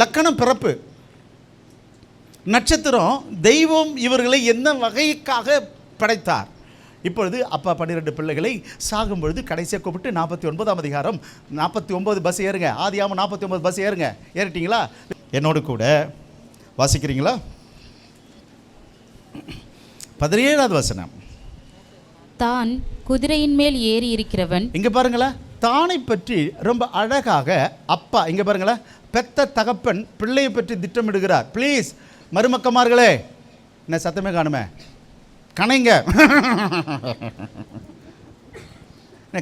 லக்கணம் பிறப்பு, நட்சத்திரம் தெய்வம் இவர்களை என்ன வகைக்காக படைத்தார். இப்பொழுது அப்பா 12 பிள்ளைகளை சாகும் பொழுது கடைசியாக கூப்பிட்டு 49ஆம் அதிகாரம் 49 பஸ் ஏறுங்க. ஆதியாகமம் 49 பஸ் ஏறுங்க. ஏறிட்டீங்களா? என்னோடு கூட வாசிக்கிறீங்களா? 17வது வசனம். தான் குதிரையின் மேல் ஏறி இருக்கிறவன். இங்க பாருங்களேன், தானை பற்றி ரொம்ப அழகாக அப்பா, இங்க பாருங்களேன், பெத்த தகப்பன் பிள்ளையை பற்றி திட்டமிடுகிறார். ப்ளீஸ் மருமக்கமார்களே, என்ன சத்தமே காணுமே, கணைங்க.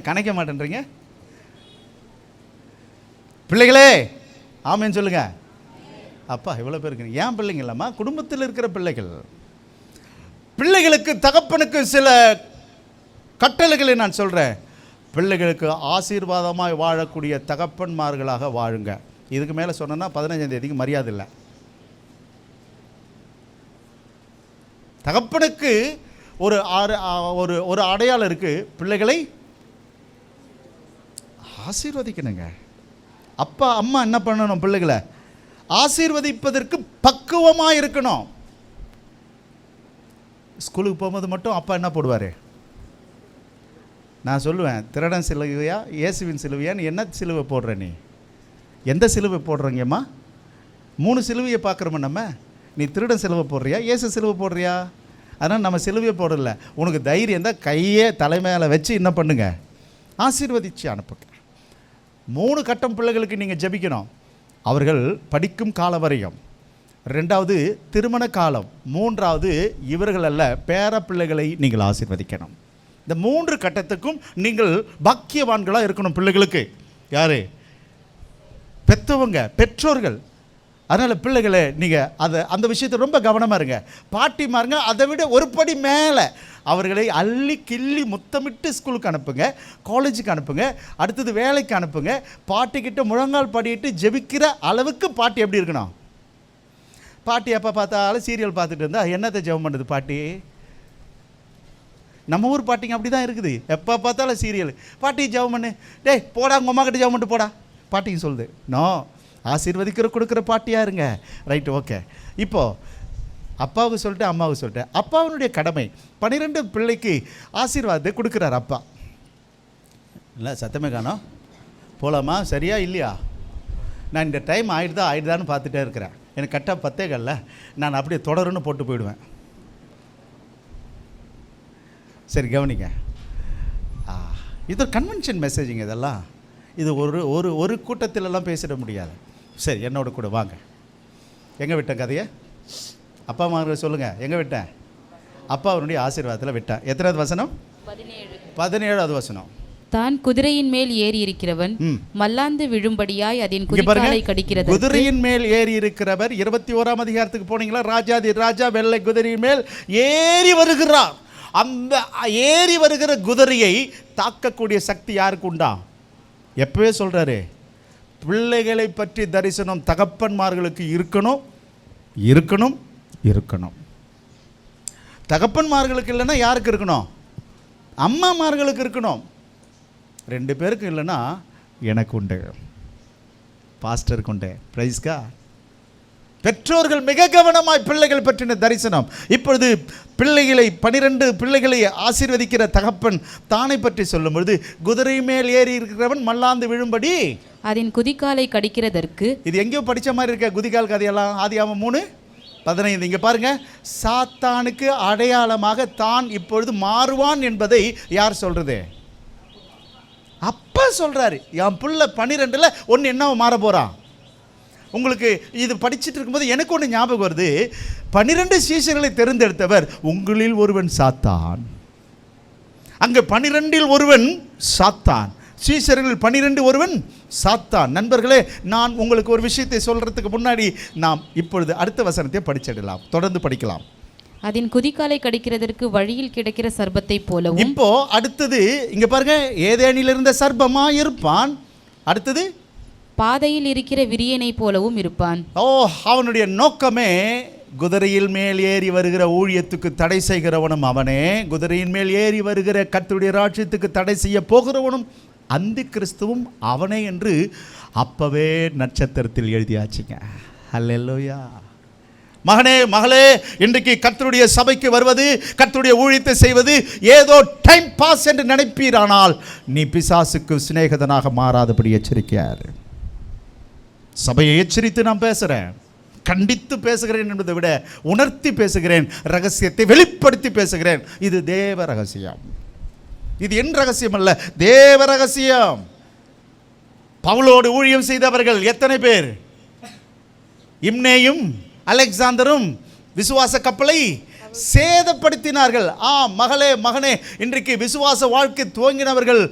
கணைக்க மாட்டேன்றீங்க பிள்ளைகளே? ஆமேன்னு சொல்லுங்க. அப்பா இவ்வளோ பேர் இருக்குங்க. ஏன் பிள்ளைங்க இல்லாமா? குடும்பத்தில் இருக்கிற பிள்ளைகள். பிள்ளைகளுக்கு தகப்பனுக்கு சில கட்டளைகளை நான் சொல்கிறேன். பிள்ளைகளுக்கு ஆசீர்வாதமாக வாழக்கூடிய தகப்பன்மார்களாக வாழுங்க. இதுக்கு மேலே சொன்னோன்னா 15ஆம் தேதிக்கு மரியாதை இல்லை. தகப்பனுக்கு ஒரு அடையாளம் இருக்குது. பிள்ளைகளை ஆசீர்வதிக்கணுங்க. அப்பா அம்மா என்ன பண்ணணும்? பிள்ளைகளை ஆசீர்வதிப்பதற்கு பக்குவமாக இருக்கணும். ஸ்கூலுக்கு போகும்போது மட்டும் அப்பா என்ன போடுவார்? நான் சொல்லுவேன், திருடன் சிலுவையா இயேசுவின் சிலுவையான்னு என்ன சிலுவை போடுற? நீ எந்த சிலுவை போடுறீங்கம்மா? 3 சிலுவையை பார்க்குறோமா நம்ம? நீ திருடன் சிலுவை போடுறியா, இயேசு சிலுவை போடுறியா? அதனால் நம்ம சிலுவையை போடல. உனக்கு தைரியம் தான் கையே தலைமையில வச்சு என்ன பண்ணுங்க, ஆசீர்வதிச்சு அனுப்புங்க. 3 கட்டம் பிள்ளைகளுக்கு நீங்கள் ஜெபிக்கணும். அவர்கள் படிக்கும் காலம் வரையும், 2வது திருமண காலம், 3வது இவர்கள் அல்ல பேர பிள்ளைகளை நீங்கள் ஆசீர்வதிக்கணும். இந்த 3 கட்டத்துக்கும் நீங்கள் பாக்கியவான்களாக இருக்கணும். பிள்ளைகளுக்கு யார்? பெற்றவங்க, பெற்றோர்கள். அதனால் பிள்ளைகளை நீங்கள் அந்த விஷயத்தை ரொம்ப கவனமாக இருங்க. பாட்டிமாருங்க அதை விட ஒரு படி மேலே அவர்களை அள்ளி கிள்ளி முத்தமிட்டு ஸ்கூலுக்கு அனுப்புங்க, காலேஜுக்கு அனுப்புங்க, அடுத்தது வேலைக்கு அனுப்புங்க. பாட்டிக்கிட்ட முழங்கால் பாடிட்டு ஜெபிக்கிற அளவுக்கு பாட்டி எப்படி இருக்கணும்? பாட்டி எப்போ பார்த்தாலும் சீரியல் பார்த்துட்டு இருந்தால் என்னத்தை ஜெபம் பண்ணுது பாட்டி? நம்ம ஊர் பாட்டிங்க அப்படி தான் இருக்குது. எப்போ பார்த்தாலும் சீரியல். பாட்டி ஜெபம் பண்ணு, டேய் போடா உங்கள் அம்மா கிட்ட ஜெபம் பண்ணிட்டு போடா பாட்டின்னு சொல்லுது. நோ, ஆசீர்வதிக்கிற கொடுக்குற பாட்டியாக இருங்க. Right, okay. இப்போது அப்பாவுக்கு சொல்லிட்டு அம்மாவுக்கு சொல்லிட்டு அப்பாவுடைய கடமை 12 பிள்ளைக்கு ஆசீர்வாதத்தை கொடுக்குறார் அப்பா. இல்லை சத்தமே காணோம். போகலாமா? சரியா இல்லையா? நான் இந்த டைம் ஆயிடுதான்னு பார்த்துட்டே இருக்கிறேன். எனக்கு கரெக்டாக 10:15 நான் அப்படியே தொடருன்னு போட்டு போயிடுவேன். சரி கவனிங்க. இது கன்வென்ஷன் மெசேஜிங்க. இதெல்லாம் இது ஒரு கூட்டத்திலெல்லாம் பேசிட முடியாது. சரி, என்னோட கூட வாங்க. எங்கே விட்டேன் கதையை? அப்பா அம்மா சொல்லுங்கள், எங்கே விட்டேன்? அப்பா அவனுடைய ஆசீர்வாதத்தில் விட்டேன். எத்தனாவது வசனம்? 17வது வசனம். தான் குதிரையின் மேல் ஏறி இருக்கிறவன் மல்லாந்து விழும்படியாய் அதன் குதிகாலை கடிக்கிறது. குதிரையின் மேல் ஏறி இருக்கிறவர் 21ஆம் அதிகாரத்துக்கு போனீங்களா? ராஜாதி ராஜா வெள்ளை குதிரையின் மேல் ஏறி வருகிறார். அந்த ஏறி வருகிற குதிரையை தாக்கக்கூடிய சக்தி யாருக்கு உண்டா? எப்பவே சொல்றாரு, பிள்ளைகளை பற்றி தரிசனம் தகப்பன்மார்களுக்கு இருக்கணும் இருக்கணும் இருக்கணும். தகப்பன்மார்களுக்கு இல்லைன்னா யாருக்கு இருக்கணும்? அம்மாமார்களுக்கு இருக்கணும். 2 பேருக்கு இல்லைன்னா எனக்கு உண்டு, பாஸ்டருக்கு உண்டு. பிரைஸ்கா. பெற்றோர்கள் மிக கவனமாய் பிள்ளைகள் பற்றின தரிசனம். இப்பொழுது பிள்ளைகளை 12 பிள்ளைகளை ஆசீர்வதிக்கிற தகப்பன் தானை பற்றி சொல்லும் பொழுது, குதிரை மேல் ஏறி இருக்கிறவன் மல்லாந்து விழும்படி அதன் குதிகாலை கடிக்கிறதற்கு. இது எங்கேயோ படித்த மாதிரி இருக்க குதிகால் கதையெல்லாம். ஆதியாகமம் 3:15. இங்கே பாருங்க, சாத்தானுக்கு அடையாளமாக தான் இப்பொழுது மாறுவான் என்பதை யார் சொல்றது? அப்பா சொல்றாரு. என் பிள்ளை 12ல் ஒன்று என்ன மாற போறான். உங்களுக்கு இது படிச்சுட்டு இருக்கும்போது எனக்கு ஒன்று ஞாபகம் வருது. 12 சீஷர்களை தேர்ந்தெடுத்தவர் உங்களில் ஒருவன் சாத்தான். அங்கே 12இல் ஒருவன் சாத்தான், சீஷர்கள் 12 ஒருவன் சாத்தான். நண்பர்களே, நான் உங்களுக்கு ஒரு விஷயத்தை சொல்றதுக்கு முன்னாடி நாம் இப்பொழுது அடுத்த வசனத்தை படிச்சிடலாம். தொடர்ந்து படிக்கலாம். அதன் குதிகாலை கடிக்கிறதற்கு வழியில் கிடைக்கிற சர்ப்பத்தை போலவும். இப்போ அடுத்தது இங்க பாருங்க, ஏதேனில் இருந்த சர்ப்பமா இருப்பான். அடுத்தது பாதையில் இருக்கிற விரியனை போலவும் இருப்பான். அவனுடைய நோக்கமே குதிரையில் மேல் ஏறி வருகிற ஊழியத்துக்கு தடை செய்கிறவனும் அவனே, குதிரையின் மேல் ஏறி வருகிற கர்த்தருடைய ராஜ்யத்துக்கு தடை செய்ய போகிறவனும் அந்தி கிறிஸ்துவும் அவனே என்று அப்பவே நட்சத்திரத்தில் எழுதியாச்சுங்க. அல்லேலூயா. மகனே மகளே, இன்றைக்கு கர்த்தருடைய சபைக்கு வருவது, கர்த்தருடைய ஊழியத்தை செய்வது ஏதோ டைம் பாஸ் என்று நினைப்பீரானால் நீ பிசாசுக்கு சிநேகிதனாக மாறாதபடி எச்சரிக்கையாரு. சபையை எச்சரித்து நான் பேசுகிறேன், கண்டித்து பேசுகிறேன் என்பதை விட உணர்த்தி பேசுகிறேன், ரகசியத்தை வெளிப்படுத்தி பேசுகிறேன். இது தேவ ரகசியம். இது என் ரகசியம் அல்ல, தேவ ரகசியம். பவுலோடு ஊழியம் செய்தவர்கள் எத்தனை பேர்? இம்னேயும் அலெக்சாந்தரும் விசுவாச கப்பலை சேதப்படுத்தினார்கள். மகளே மகனே, இன்றைக்கு விசுவாச வாழ்க்கை துவங்கினவர்கள்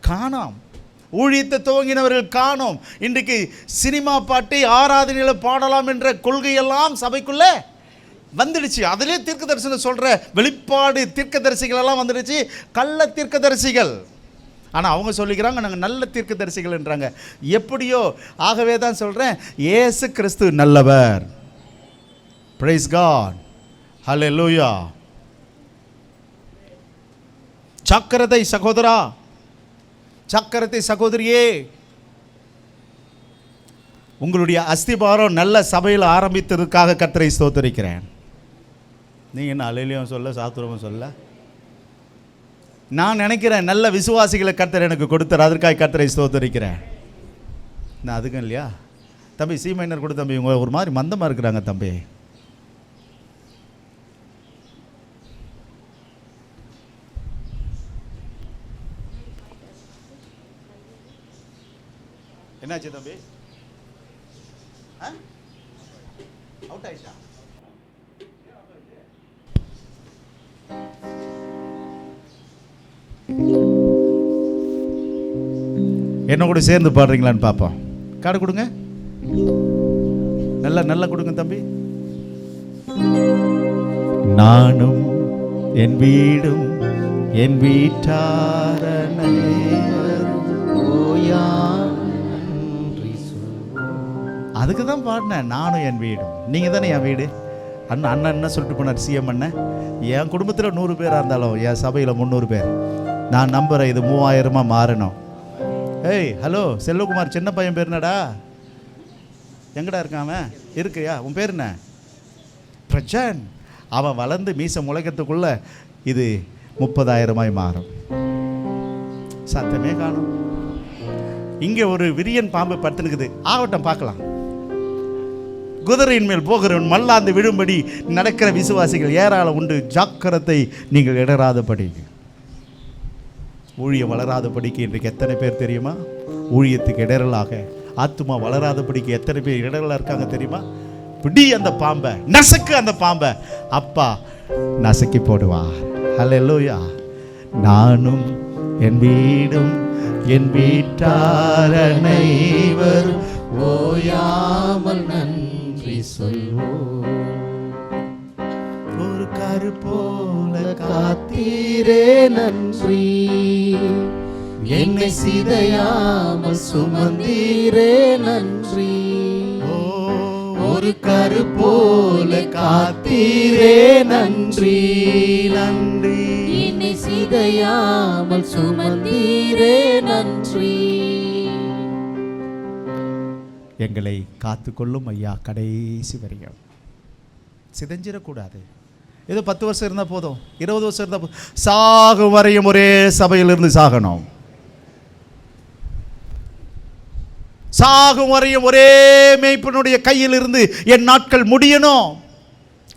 காணோம், ஊழியத்தை துவங்கினவர்கள் காணோம். இன்றைக்கு சினிமா பாட்டை ஆராதனையில் பாடலாம் என்ற கொள்கையெல்லாம் சபைக்குள்ள வந்துடுச்சு. அதிலே தீர்க்க தரிசனம் சொல்கிற வெளிப்பாடு தீர்க்கதரிசிகள் எல்லாம் வந்துடுச்சு, கள்ள தீர்க்கதரிசிகள். ஆனால் அவங்க சொல்லிக்கிறாங்க நாங்கள் நல்ல தீர்க்கதரிசிகள் என்றாங்க. எப்படியோ, ஆகவே தான் சொல்கிறேன், இயேசு கிறிஸ்து நல்லவர். Praise God. ஹல்லேலூயா. சக்கரத்தை சகோதரா, சக்கரத்தை சகோதரியே, உங்களுடைய அஸ்திபாரம் நல்ல சபையில் ஆரம்பித்ததுக்காக கர்த்தரை ஸ்தோத்திரிக்கிறேன். நீங்கள் என்ன அல்லேலூயா சொல்ல, சாத்துரமும் சொல்ல. நான் நினைக்கிறேன் நல்ல விசுவாசிகளை கர்த்தர் எனக்கு கொடுத்தார், அதற்காக கர்த்தரை ஸ்தோத்திரிக்கிறேன். நான் அதுக்கும் இல்லையா தம்பி? சி மைனர் கொடு தம்பி. இவங்க ஒரு மாதிரி மந்தமாக இருக்கிறாங்க தம்பி. என்னாச்சு தம்பி? அவுட் ஆயிட்டா? என்ன கூட சேர்ந்து பாடுறீங்களான்னு பார்ப்போம். கார்டு கொடுங்க, நல்லா நல்லா கொடுங்க தம்பி. நானும் என் வீடும் என் வீட்டாரனை ஓயா. அதுக்கு தான் பாடினேன், நானும் என் வீடும். நீங்கள் தானே என் வீடு. அண்ணன் என்ன சொல்லிட்டு போனார் சிஎம் அண்ணன்? என் குடும்பத்தில் 100 பேராக இருந்தாலும் என் சபையில் 300 பேர். நான் நம்புகிறேன் இது 3000 மாறணும். ஏய் ஹலோ செல்வகுமார், சின்ன பையன் பேர் என்னடா? எங்கடா இருக்கான் அவன்? இருக்கியா? உன் பேர் என்ன? பிரஜன். அவன் வளர்ந்து மீசை முளைக்கிறதுக்குள்ள இது 30,000 மாறும். சத்தமே காணும். இங்கே ஒரு விரியன் பாம்பு படுத்துனுக்குது, ஆகட்டும் பார்க்கலாம். குதிரையின் மேல் போகிறவன் மல்லாந்து விழும்படி நடக்கிற விசுவாசிகள் ஏராளம் உண்டு. ஜாக்கிரத்தை, நீங்கள் இடராதபடி, ஊழியம் வளராதபடிக்கு இன்றைக்கு எத்தனை பேர் தெரியுமா? ஊழியத்துக்கு இடரலாக, ஆத்துமா வளராதபடிக்கு எத்தனை பேர் இடரலாக இருக்காங்க தெரியுமா? பிடி அந்த பாம்பை, நசுக்கு அந்த பாம்பை, அப்பா நசுக்கி போடுவார். ஹல்லேலூயா. நானும் என் வீடும் என் வீட்டார் அனைவரும் ஓயாமல் நன்றி சொல்வோம். ஒரு கரு போல காத்தி காத்தீரே நன்றி, என்னை சிதையாமல் சுமந்தீரே நன்றி. ஒரு கரு போல காத்தீரே நன்றி, நன்றி. என்னை சிதையாமல் சுமந்தீரே நன்றி. எங்களை காத்துக்கொள்ளும் ஐயா, கடைசி வரையும் சிதைஞ்சிடக்கூடாது. ஏதோ 10 வருஷம் இருந்தால் போதும், 20 வருஷம் இருந்தால் போதும், சாகும் வரையும் ஒரே சபையிலிருந்து சாகணும். சாகும் வரையும் ஒரே மேய்ப்பனுடைய கையில் இருந்து என் நாட்கள் முடியணும்.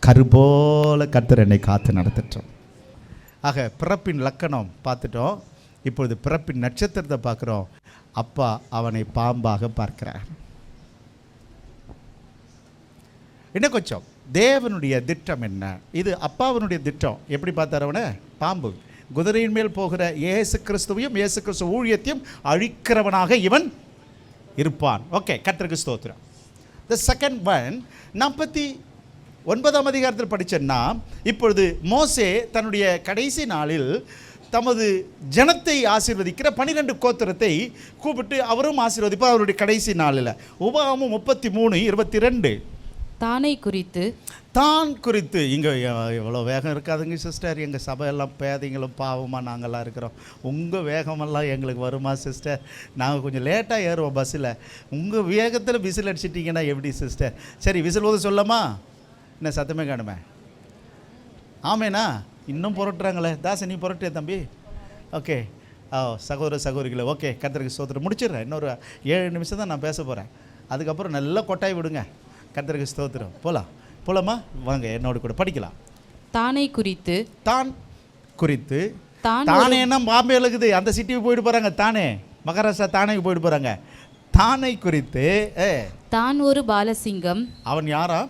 கருபோல கர்த்தர் என்னை காத்து நடத்திட்டோம். ஆக பிறப்பின் லக்கணம் பார்த்துட்டோம். இப்பொழுது பிறப்பின் நட்சத்திரத்தை பார்க்குறோம். அப்பா அவனை பாம்பாக பார்க்கிறார். இன்னும் கொஞ்சம் தேவனுடைய திட்டம் என்ன? இது அப்பாவனுடைய திட்டம். எப்படி பார்த்தார் அவனை? பாம்பு. குதிரையின் மேல் போகிற இயேசு கிறிஸ்துவையும் இயேசு கிறிஸ்துவ ஊழியத்தையும் அழிக்கிறவனாக இவன் இருப்பான். ஓகே, கர்த்தருக்கு ஸ்தோத்திரம். த செகண்ட் ஒன் 49ஆம் அதிகாரத்தில் படித்தேன்னா, இப்பொழுது மோசே தன்னுடைய கடைசி நாளில் தமது ஜனத்தை ஆசீர்வதிக்கிற 12 கோத்திரத்தை கூப்பிட்டு அவரும் ஆசீர்வதிப்பார் அவருடைய கடைசி நாளில். உபாகமம் 33:22. தானை குறித்து, தான் குறித்து. இங்கே எவ்வளோ வேகம் இருக்காதுங்க சிஸ்டர். எங்கள் சபையெல்லாம் பேதைங்களும் பாவமாக நாங்கள்லாம் இருக்கிறோம். உங்கள் வேகமெல்லாம் எங்களுக்கு வருமா சிஸ்டர்? நாங்கள் கொஞ்சம் லேட்டாக ஏறுவோம் பஸ்ஸில். உங்கள் வேகத்தில் விசில் அடிச்சிட்டிங்கன்னா எப்படி சிஸ்டர்? சரி, விசில் ஊத சொல்லமா? என்ன சத்தமே காணுமே? ஆமேண்ணா, இன்னும் புரட்டுறாங்களே. தாசன், நீ புரட்டிய தம்பி. ஓகே. சகோதர சகோதரிகளை, ஓகே, கர்த்தருக்கு ஸ்தோத்திரம். முடிச்சிடுறேன். இன்னொரு 7 நிமிஷம் தான் நான் பேச போகிறேன். அதுக்கப்புறம் நல்லா கொட்டாய் விடுங்க. கர்த்தருக்கு ஸ்தோத்திரம். போலாமா? வாங்க என்னோட கூட படிக்கலாம். தானை குறித்து, தான் குறித்து. தானே என்ன பாம்பே இருக்குது, அந்த சிட்டிக்கு போயிட்டு போகிறாங்க. தானே மகாராஷ்டிரா தானேக்கு போயிட்டு போகிறாங்க. தானை குறித்து, தான் ஒரு பாலசிங்கம். அவன் யாரா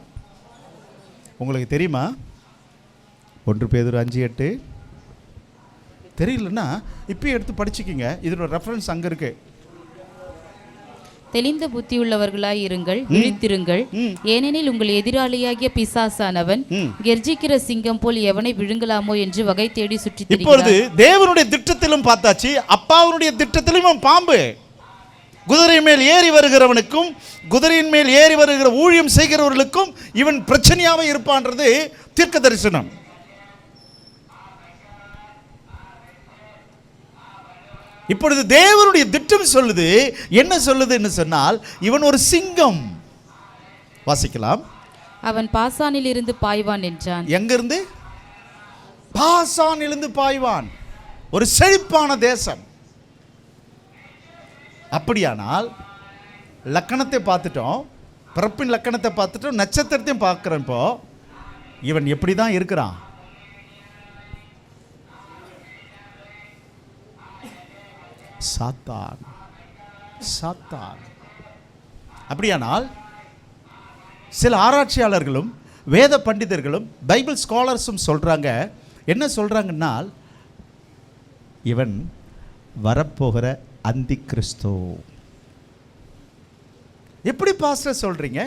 உங்களுக்கு தெரியுமா? 1 பேதுரு 5:8. தெரியலன்னா இப்போ எடுத்து படிச்சுக்கிங்க. இதோட ரெஃபரன்ஸ் அங்கே இருக்கு. தெளிந்த புத்தியுள்ளவர்களாய் இருங்கள், விழித்திருங்கள். ஏனெனில் உங்கள் எதிராளியாகிய பிசாசானவன் கெர்ஜிக்கிற சிங்கம் போல் எவனை விழுங்கலாமோ என்று வகை தேடி சுற்றி திரிகிறான். இப்பொழுது தேவனுடைய திட்டத்திலும் பார்த்தாச்சு, அப்பாவுடைய திட்டத்திலும் பாம்பு. குதிரை மேல் ஏறி வருகிறவனுக்கும் குதிரையின் மேல் ஏறி வருகிற ஊழியம் செய்கிறவர்களுக்கும் இவன் பிரச்சனையாவே இருப்பான்றது தீர்க்க தரிசனம். இப்பொழுது தேவனுடைய திட்டம் சொல்லுது. என்ன சொல்லுதுன்னு சொன்னால், இவன் ஒரு சிங்கம். வாசிக்கலாம். அவன் பாசானில் இருந்து பாய்வான் என்றான். எங்கிருந்து? பாசானிலிருந்து பாய்வான். ஒரு செழிப்பான தேசம். அப்படியானால் லக்கணத்தை பார்த்துட்டோம், பிறப்பின் லக்கணத்தை பார்த்துட்டோம், நட்சத்திரத்தையும் பார்க்குறப்போ இவன் எப்படி தான் இருக்கிறான்? சாத்தான். அப்படியானால் சில ஆராய்ச்சியாளர்களும் வேத பண்டிதர்களும் பைபிள் ஸ்காலர்ஸும் சொல்கிறாங்க. என்ன சொல்கிறாங்கன்னா, இவன் வரப்போகிற அந்தி கிறிஸ்து. எப்படி பாஸ்டர் சொல்கிறீங்க?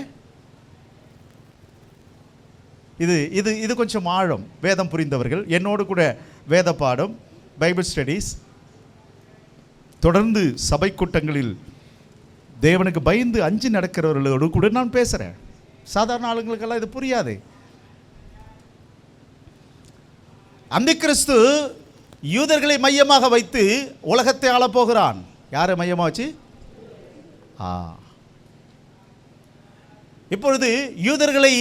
இது இது இது கொஞ்சம் ஆழம். வேதம் புரிந்தவர்கள் என்னோடு கூட வேத பாடம், பைபிள் ஸ்டடீஸ், தொடர்ந்து சபை கூட்டங்களில் தேவனுக்கு பயந்து அஞ்சு நடக்கிறவர்களோடு கூட நான் பேசுகிறேன். சாதாரண ஆளுங்களுக்கெல்லாம் இது புரியாது. அந்தி கிறிஸ்து யூதர்களை மையமாக வைத்து உலகத்தை ஆளப்போகிறான். யாரை மையமாக வச்சு? இப்பொழுது யூதர்களை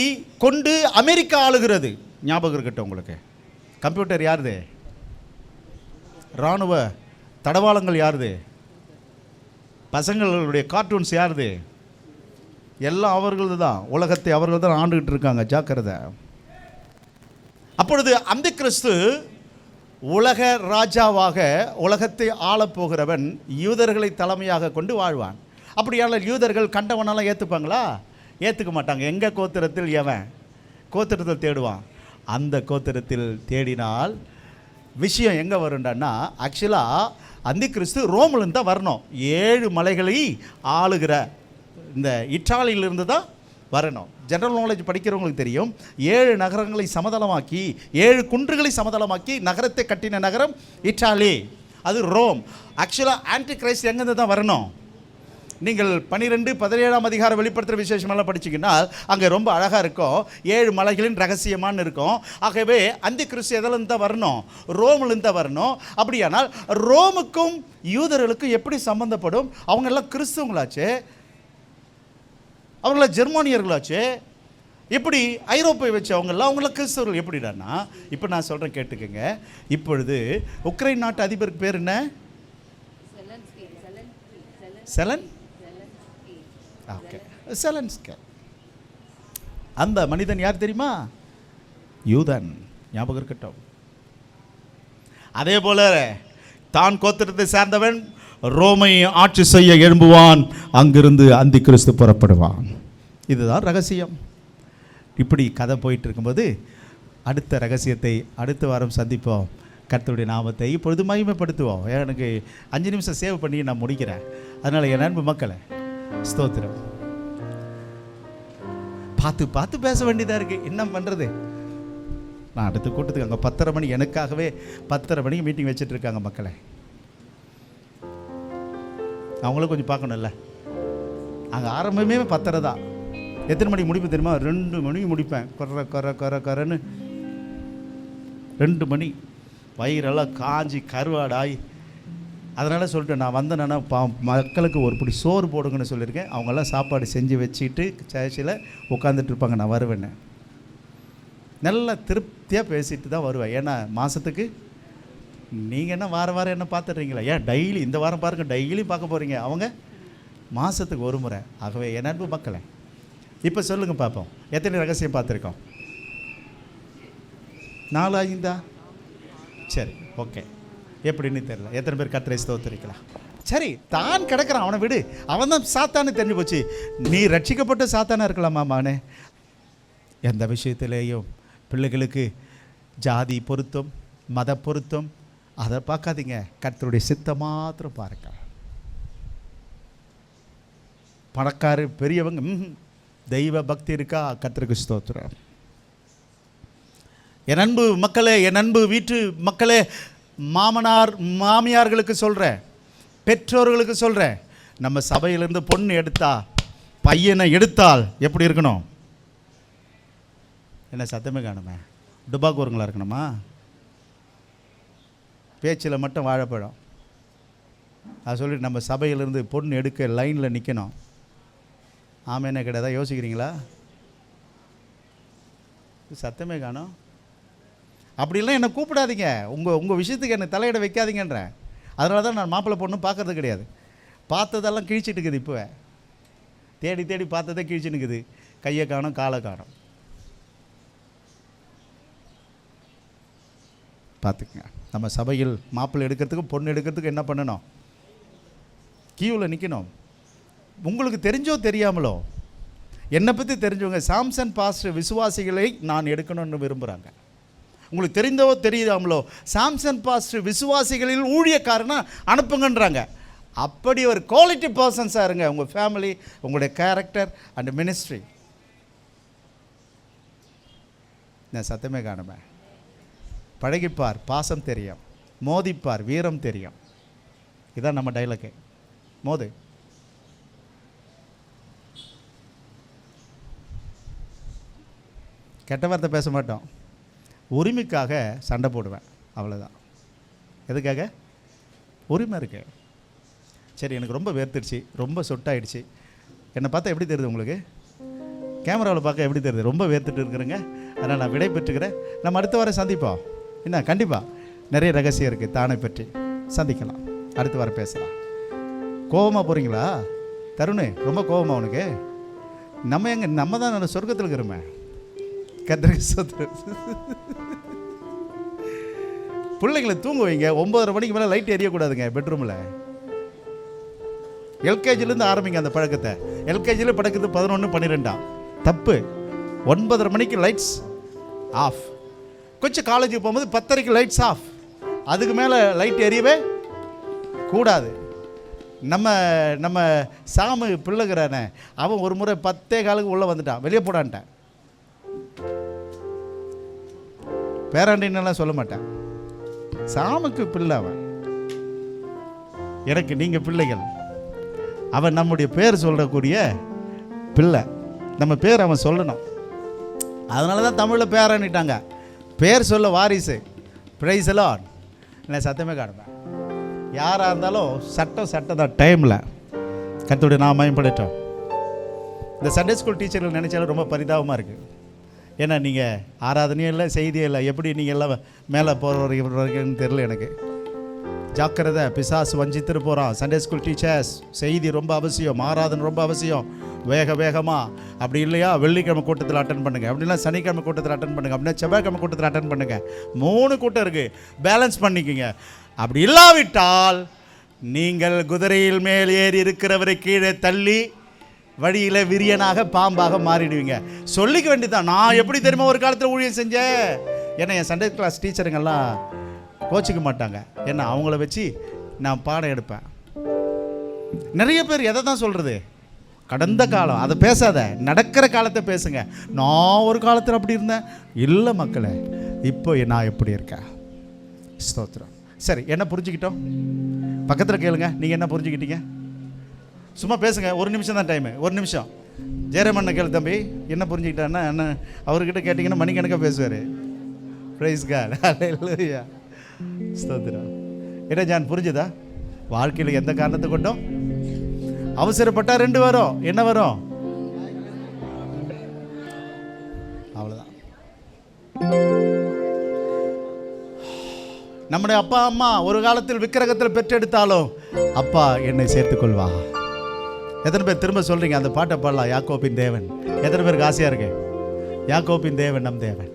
கொண்டு அமெரிக்கா ஆளுகிறது. ஞாபகம் இருக்கட்டும் உங்களுக்கு. கம்ப்யூட்டர் யாருது? இராணுவ தடவாளங்கள் யாருது? பசங்களுடைய கார்ட்டூன்ஸ் யாருது? எல்லாம் அவர்களது தான். உலகத்தை அவர்கள் தான் ஆண்டுகிட்டு இருக்காங்க. ஜாக்கிரதை. அப்பொழுது அந்த கிறிஸ்து உலக ராஜாவாக உலகத்தை ஆளப்போகிறவன் யூதர்களை தலைமையாக கொண்டு வாழ்வான். அப்படியானால் யூதர்கள் கண்டவனெல்லாம் ஏற்றுப்பாங்களா? ஏற்றுக்க மாட்டாங்க. எங்கள் கோத்திரத்தில் எவன் கோத்திரத்தில் தேடுவான். அந்த கோத்திரத்தில் தேடினால் விஷயம் எங்கே வரும்டான்னா, ஆக்சுவலாக அந்தி கிறிஸ்து ரோமில் தான் வரணும். 7 மலைகளை ஆளுகிற இந்த இட்டாலியிலிருந்து தான் வரணும். ஜெனரல் நாலேஜ் படிக்கிறவங்களுக்கு தெரியும், 7 நகரங்களை சமதளமாக்கி 7 குன்றுகளை சமதளமாக்கி நகரத்தை கட்டின நகரம் இட்டாலி, அது ரோம். ஆக்சுவலாக ஆன்டி கிரைஸ்ட் எங்கேருந்து தான் வரணும்? நீங்கள் 12-17 அதிகாரம் வெளிப்படுத்துகிற விசேஷமெல்லாம் படிச்சிங்கன்னா அங்கே ரொம்ப அழகாக இருக்கும். 7 மலைகளின் ரகசியமானு இருக்கும். ஆகவே அந்தி கிறிஸ்து எதிலேருந்து தான் வரணும்? ரோமிலேருந்து தான் வரணும். அப்படியானால் ரோமுக்கும் யூதர்களுக்கும் எப்படி சம்பந்தப்படும்? அவங்கெல்லாம் கிறிஸ்துவங்களாச்சு, அவங்களாம் ஜெர்மானியர்களாச்சு. இப்படி ஐரோப்பை வச்சு அவங்களாம் கிறிஸ்தவர்கள் எப்படிடான்னா, இப்போ நான் சொல்கிறேன் கேட்டுக்கங்க. இப்பொழுது உக்ரைன் நாட்டு அதிபருக்கு பேர் என்ன? செலன்ஸ்கி. அந்த மனிதன் யார் தெரியுமா? யூதன். ஞாபகம் இருக்கட்டும். அதே போல தான் கோத்திரத்தை சேர்ந்தவன் ரோமை ஆட்சி செய்ய எழும்புவான், அங்கிருந்து அந்தி கிறிஸ்து புறப்படுவான். இதுதான் ரகசியம். இப்படி கதை போயிட்டு இருக்கும்போது அடுத்த ரகசியத்தை அடுத்த வாரம் சந்திப்போம். கர்த்தருடைய நாமத்தை இப்பொழுது மகிமைப்படுத்துவோம். எனக்கு 5 நிமிஷம் சேவ் பண்ணி நான் முடிக்கிறேன். அதனால் என் அன்பு மக்களை, ஸ்தோத்திரம். பார்த்து பார்த்து பேச வேண்டியதாக இருக்குது. என்ன பண்ணுறது? நான் அடுத்த கூட்டத்துக்கு அங்கே 10:30 மணி, எனக்காகவே 10:30 மணிக்கு மீட்டிங் வச்சுட்டு இருக்காங்க மக்களை. அவங்களும் கொஞ்சம் பார்க்கணும்ல. அங்கே ஆரம்பமே 10:30 தான். எத்தனை மணிக்கு முடிப்பு தெரியுமா? 2 மணிக்கு முடிப்பேன். கொரன்னு 2 மணி. வயிறெல்லாம் காஞ்சி கருவாடாய். அதனால் சொல்லிட்டேன், நான் வந்தேன்னா மக்களுக்கு ஒரு பிடி சோறு போடுங்கன்னு சொல்லியிருக்கேன். அவங்கெல்லாம் சாப்பாடு செஞ்சு வச்சுட்டு சர்ச்சில் உட்காந்துட்டு இருப்பாங்க. நான் வருவேன்னு நல்லா திருப்தியாக பேசிட்டு தான் வருவேன். ஏன்னா மாதத்துக்கு நீங்கள் என்ன வாரம் என்ன பார்த்துட்றீங்களா? ஏன் டெய்லி இந்த வாரம் பாருங்கள், டெய்லியும் பார்க்க போகிறீங்க. அவங்க மாதத்துக்கு ஒரு முறை. ஆகவே என் அன்பு மக்களை, இப்போ சொல்லுங்கள் பார்ப்போம், எத்தனை ரகசியம் பார்த்துருக்கோம்? 4-5? சரி, ஓகே. எப்படின்னு தெரியல. எத்தனை பேர் கர்த்தரை ஸ்தோத்திரிக்கலாம்? சரி, தான் கிடக்கிறான், அவனை விடு. அவன் தான் சாத்தான்னு தெரிஞ்சு போச்சு. நீ ரட்சிக்கப்பட்ட சாத்தானா இருக்கலாமா மகனே? எந்த விஷயத்திலேயும் பிள்ளைகளுக்கு ஜாதி பொருத்தம், மத பொருத்தம் அதை பார்க்காதீங்க. கர்த்தருடைய சித்தம் மாத்திரம் பாருங்க. பணக்காரு பெரியவங்க தெய்வ பக்தி இருக்கா? கர்த்தருக்கு ஸ்தோத்திரம். என் அன்பு மக்களே, என் அன்பு வீட்டு மக்களே, மாமனார் மாமியார்களுக்கு சொல்கிறேன், பெற்றோர்களுக்கு சொல்கிறேன், நம்ம சபையிலேருந்து பொண்ணு எடுத்தா, பையனை எடுத்தால் எப்படி இருக்கணும்? என்ன சத்தமே காணுமே? டுபாக்கூருங்களா இருக்கணுமா? பேச்சில் மட்டும் வாழைப்பழம். அது சொல்லிட்டு நம்ம சபையிலேருந்து பொண்ணு எடுக்க லைனில் நிற்கணும். ஆமேனே கிடையாதா? யோசிக்கிறீங்களா? சத்தமே காணும். அப்படிலாம் என்னை கூப்பிடாதீங்க. உங்கள் விஷயத்துக்கு என்னை தலையிட வைக்காதீங்கன்றேன். அதனால தான் நான் மாப்பிள்ளை பொண்ணு பார்க்கறது கிடையாது. பார்த்ததெல்லாம் கிழிச்சிட்டு இருக்குது. இப்போ தேடி தேடி பார்த்ததே கிழிச்சு நிற்குது. கையை காணும், காலை காணும். பார்த்துக்குங்க. நம்ம சபையில் மாப்பிள்ளை எடுக்கிறதுக்கு பொண்ணு எடுக்கிறதுக்கு என்ன பண்ணணும்? கியூவில் நிற்கணும். உங்களுக்கு தெரிஞ்சோ தெரியாமலோ, என்னை பற்றி தெரிஞ்சவங்க சாம்சன் பாஸ்டர் விசுவாசிகளை நான் எடுக்கணும்னு விரும்புகிறாங்க. உங்களுக்கு தெரிந்தோ தெரியாமலோ சாம்சன் பாஸ்டர் விசுவாசிகளில் ஊழியக்காரனா அனுப்புங்கன்றாங்க. அப்படி ஒரு குவாலிட்டி பர்சன்ஸாக இருங்க. உங்கள் ஃபேமிலி, உங்களுடைய கேரக்டர் அண்ட் மினிஸ்ட்ரி. நான் சத்தமே காணுமே. பழகிப்பார், பாசம் தெரியும். மோதிப்பார், வீரம் தெரியும். இதான் நம்ம டைலாக்கு. மோது. கெட்ட வார்த்தை பேச மாட்டோம். உரிமைக்காக சண்டை போடுவேன், அவ்வளோதான். எதுக்காக? உரிமை இருக்கு. சரி, எனக்கு ரொம்ப வேர்த்துடுச்சு, ரொம்ப சொட்டாயிடுச்சு. என்னை பார்த்தா எப்படி தெரியுது உங்களுக்கு? கேமராவில் பார்க்க எப்படி தெரியுது? ரொம்ப வேர்த்துட்டு இருக்கிறேங்க. அதனால் நான் விடை பெற்றுக்கிறேன். நம்ம அடுத்த வாரம் சந்திப்போம். என்ன, கண்டிப்பாக நிறைய ரகசியம் இருக்குது. தானை பற்றி சந்திக்கலாம். அடுத்த வாரம் பேசலாம். கோபமாக போகிறீங்களா தருணு? ரொம்ப கோபமாக உனக்கு? நம்ம தான் நல்ல சொர்க்கத்தில் இருக்கிறோமே. கர்த்தருக்கு ஸ்தோத்திரம். பிள்ளைங்களை தூங்க வைங்க. 9:30 மணிக்கு மேலே லைட் எரியக்கூடாதுங்க பெட்ரூமில். எல்கேஜிலேருந்து ஆரம்பிங்க அந்த பழக்கத்தை. எல்கேஜியில் பழக்கத்து 11-12 தப்பு. 9:30 மணிக்கு லைட்ஸ் ஆஃப். கொஞ்சம் காலேஜுக்கு போகும்போது 10:30 லைட்ஸ் ஆஃப். அதுக்கு மேலே லைட் எரியவே கூடாது. நம்ம நம்ம சாமு பிள்ளைகிறானே, அவன் ஒரு முறை 10:15 உள்ளே வந்துட்டான், வெளியே போடான்ட்டான். பேராண்டின்னெல்லாம் சொல்ல மாட்டேன், சாமுக்கு பிள்ளை அவன். எனக்கு நீங்கள் பிள்ளைகள். அவன் நம்முடைய பேர் சொல்லக்கூடிய பிள்ளை, நம்ம பேர் அவன் சொல்லணும். அதனால தான் தமிழில் பேராண்டிட்டாங்க. பேர் சொல்ல வாரிசு. பிரைஸ் எல்லாம் இல்லை, சத்தமே காணுமே. யாராக இருந்தாலும் சட்டம் தான் டைமில். கர்த்தருடைய நாமம் மகிமைப்படட்டும். இந்த சண்டே ஸ்கூல் டீச்சர்கள் நினச்சாலும் ரொம்ப பரிதாபமாக இருக்குது. ஏன்னா நீங்கள் ஆராதனையும் இல்லை, செய்தியும் இல்லை, எப்படி நீங்கள் எல்லாம் மேலே போகிறவர்கள்னு தெரில எனக்கு. ஜாக்கிரதை, பிசாசு வஞ்சித்துட்டு போகிறான். சண்டே ஸ்கூல் டீச்சர்ஸ், செய்தி ரொம்ப அவசியம், ஆராதனை ரொம்ப அவசியம். வேகமாக அப்படி இல்லையா வெள்ளிக்கிழமை கூட்டத்தில் அட்டன் பண்ணுங்கள், அப்படின்னா சனிக்கிழமை கூட்டத்தில் அட்டன் பண்ணுங்கள், அப்படின்னா செவ்வாய்க்கிழமை கூட்டத்தில் அட்டன் பண்ணுங்கள். 3 கூட்டம் இருக்குது, பேலன்ஸ் பண்ணிக்கோங்க. அப்படி இல்லாவிட்டால் நீங்கள் குதிரையில் மேல் ஏறி இருக்கிறவரை கீழே தள்ளி வழியில் விரியனாக பாம்பாக மாறிடுவீங்க. சொல்லிக்க வேண்டியதான். நான் எப்படி தெரியுமா ஒரு காலத்தில் ஊழியம் செஞ்சேன். ஏன்னா என் சண்டே கிளாஸ் டீச்சருங்கெல்லாம் கோச்சிக்க மாட்டாங்க, ஏன்னா அவங்கள வச்சு நான் பாடம் எடுப்பேன். நிறைய பேர் எதை தான் சொல்கிறது, கடந்த காலம் அதை பேசாத, நடக்கிற காலத்தை பேசுங்க. நான் ஒரு காலத்தில் அப்படி இருந்தேன். இல்லை மக்களே, இப்போ நான் எப்படி இருக்கேன். ஸ்தோத்திரம். சரி, என்ன புரிஞ்சுக்கிட்டோம்? பக்கத்தில் கேளுங்க, நீங்கள் என்ன புரிஞ்சுக்கிட்டீங்க? சும்மா பேசுங்க, 1 நிமிஷம் தான் டைமு, 1 நிமிஷம். ஜெயரமண்ண கேளு தம்பி, என்ன புரிஞ்சுக்கிட்டான்னா என்ன? அவர்கிட்ட கேட்டிங்கன்னா மணிக்கணக்காக பேசுவார். பிரைஸ் காட், ஹல்லேலூயா, ஸ்தோத்திரம். என்ன ஜான், புரிஞ்சுதா? வாழ்க்கையில் எந்த காரணத்தை கொண்டும் அவசரப்பட்டா 2 வரும். என்ன வரும்? அவ்வளோதான். நம்முடைய அப்பா அம்மா ஒரு காலத்தில் விக்கிரகத்தில் பெற்றெடுத்தாலும் அப்பா என்னை சேர்த்துக்கொள்வா. எத்தனை பேர் திரும்ப சொல்றீங்க அந்த பாட்டை பாடலாம்? யாக்கோபின் தேவன். எத்தனை பேருக்கு ஆசையா இருக்கு? யாக்கோபின் தேவன் நம் தேவன்.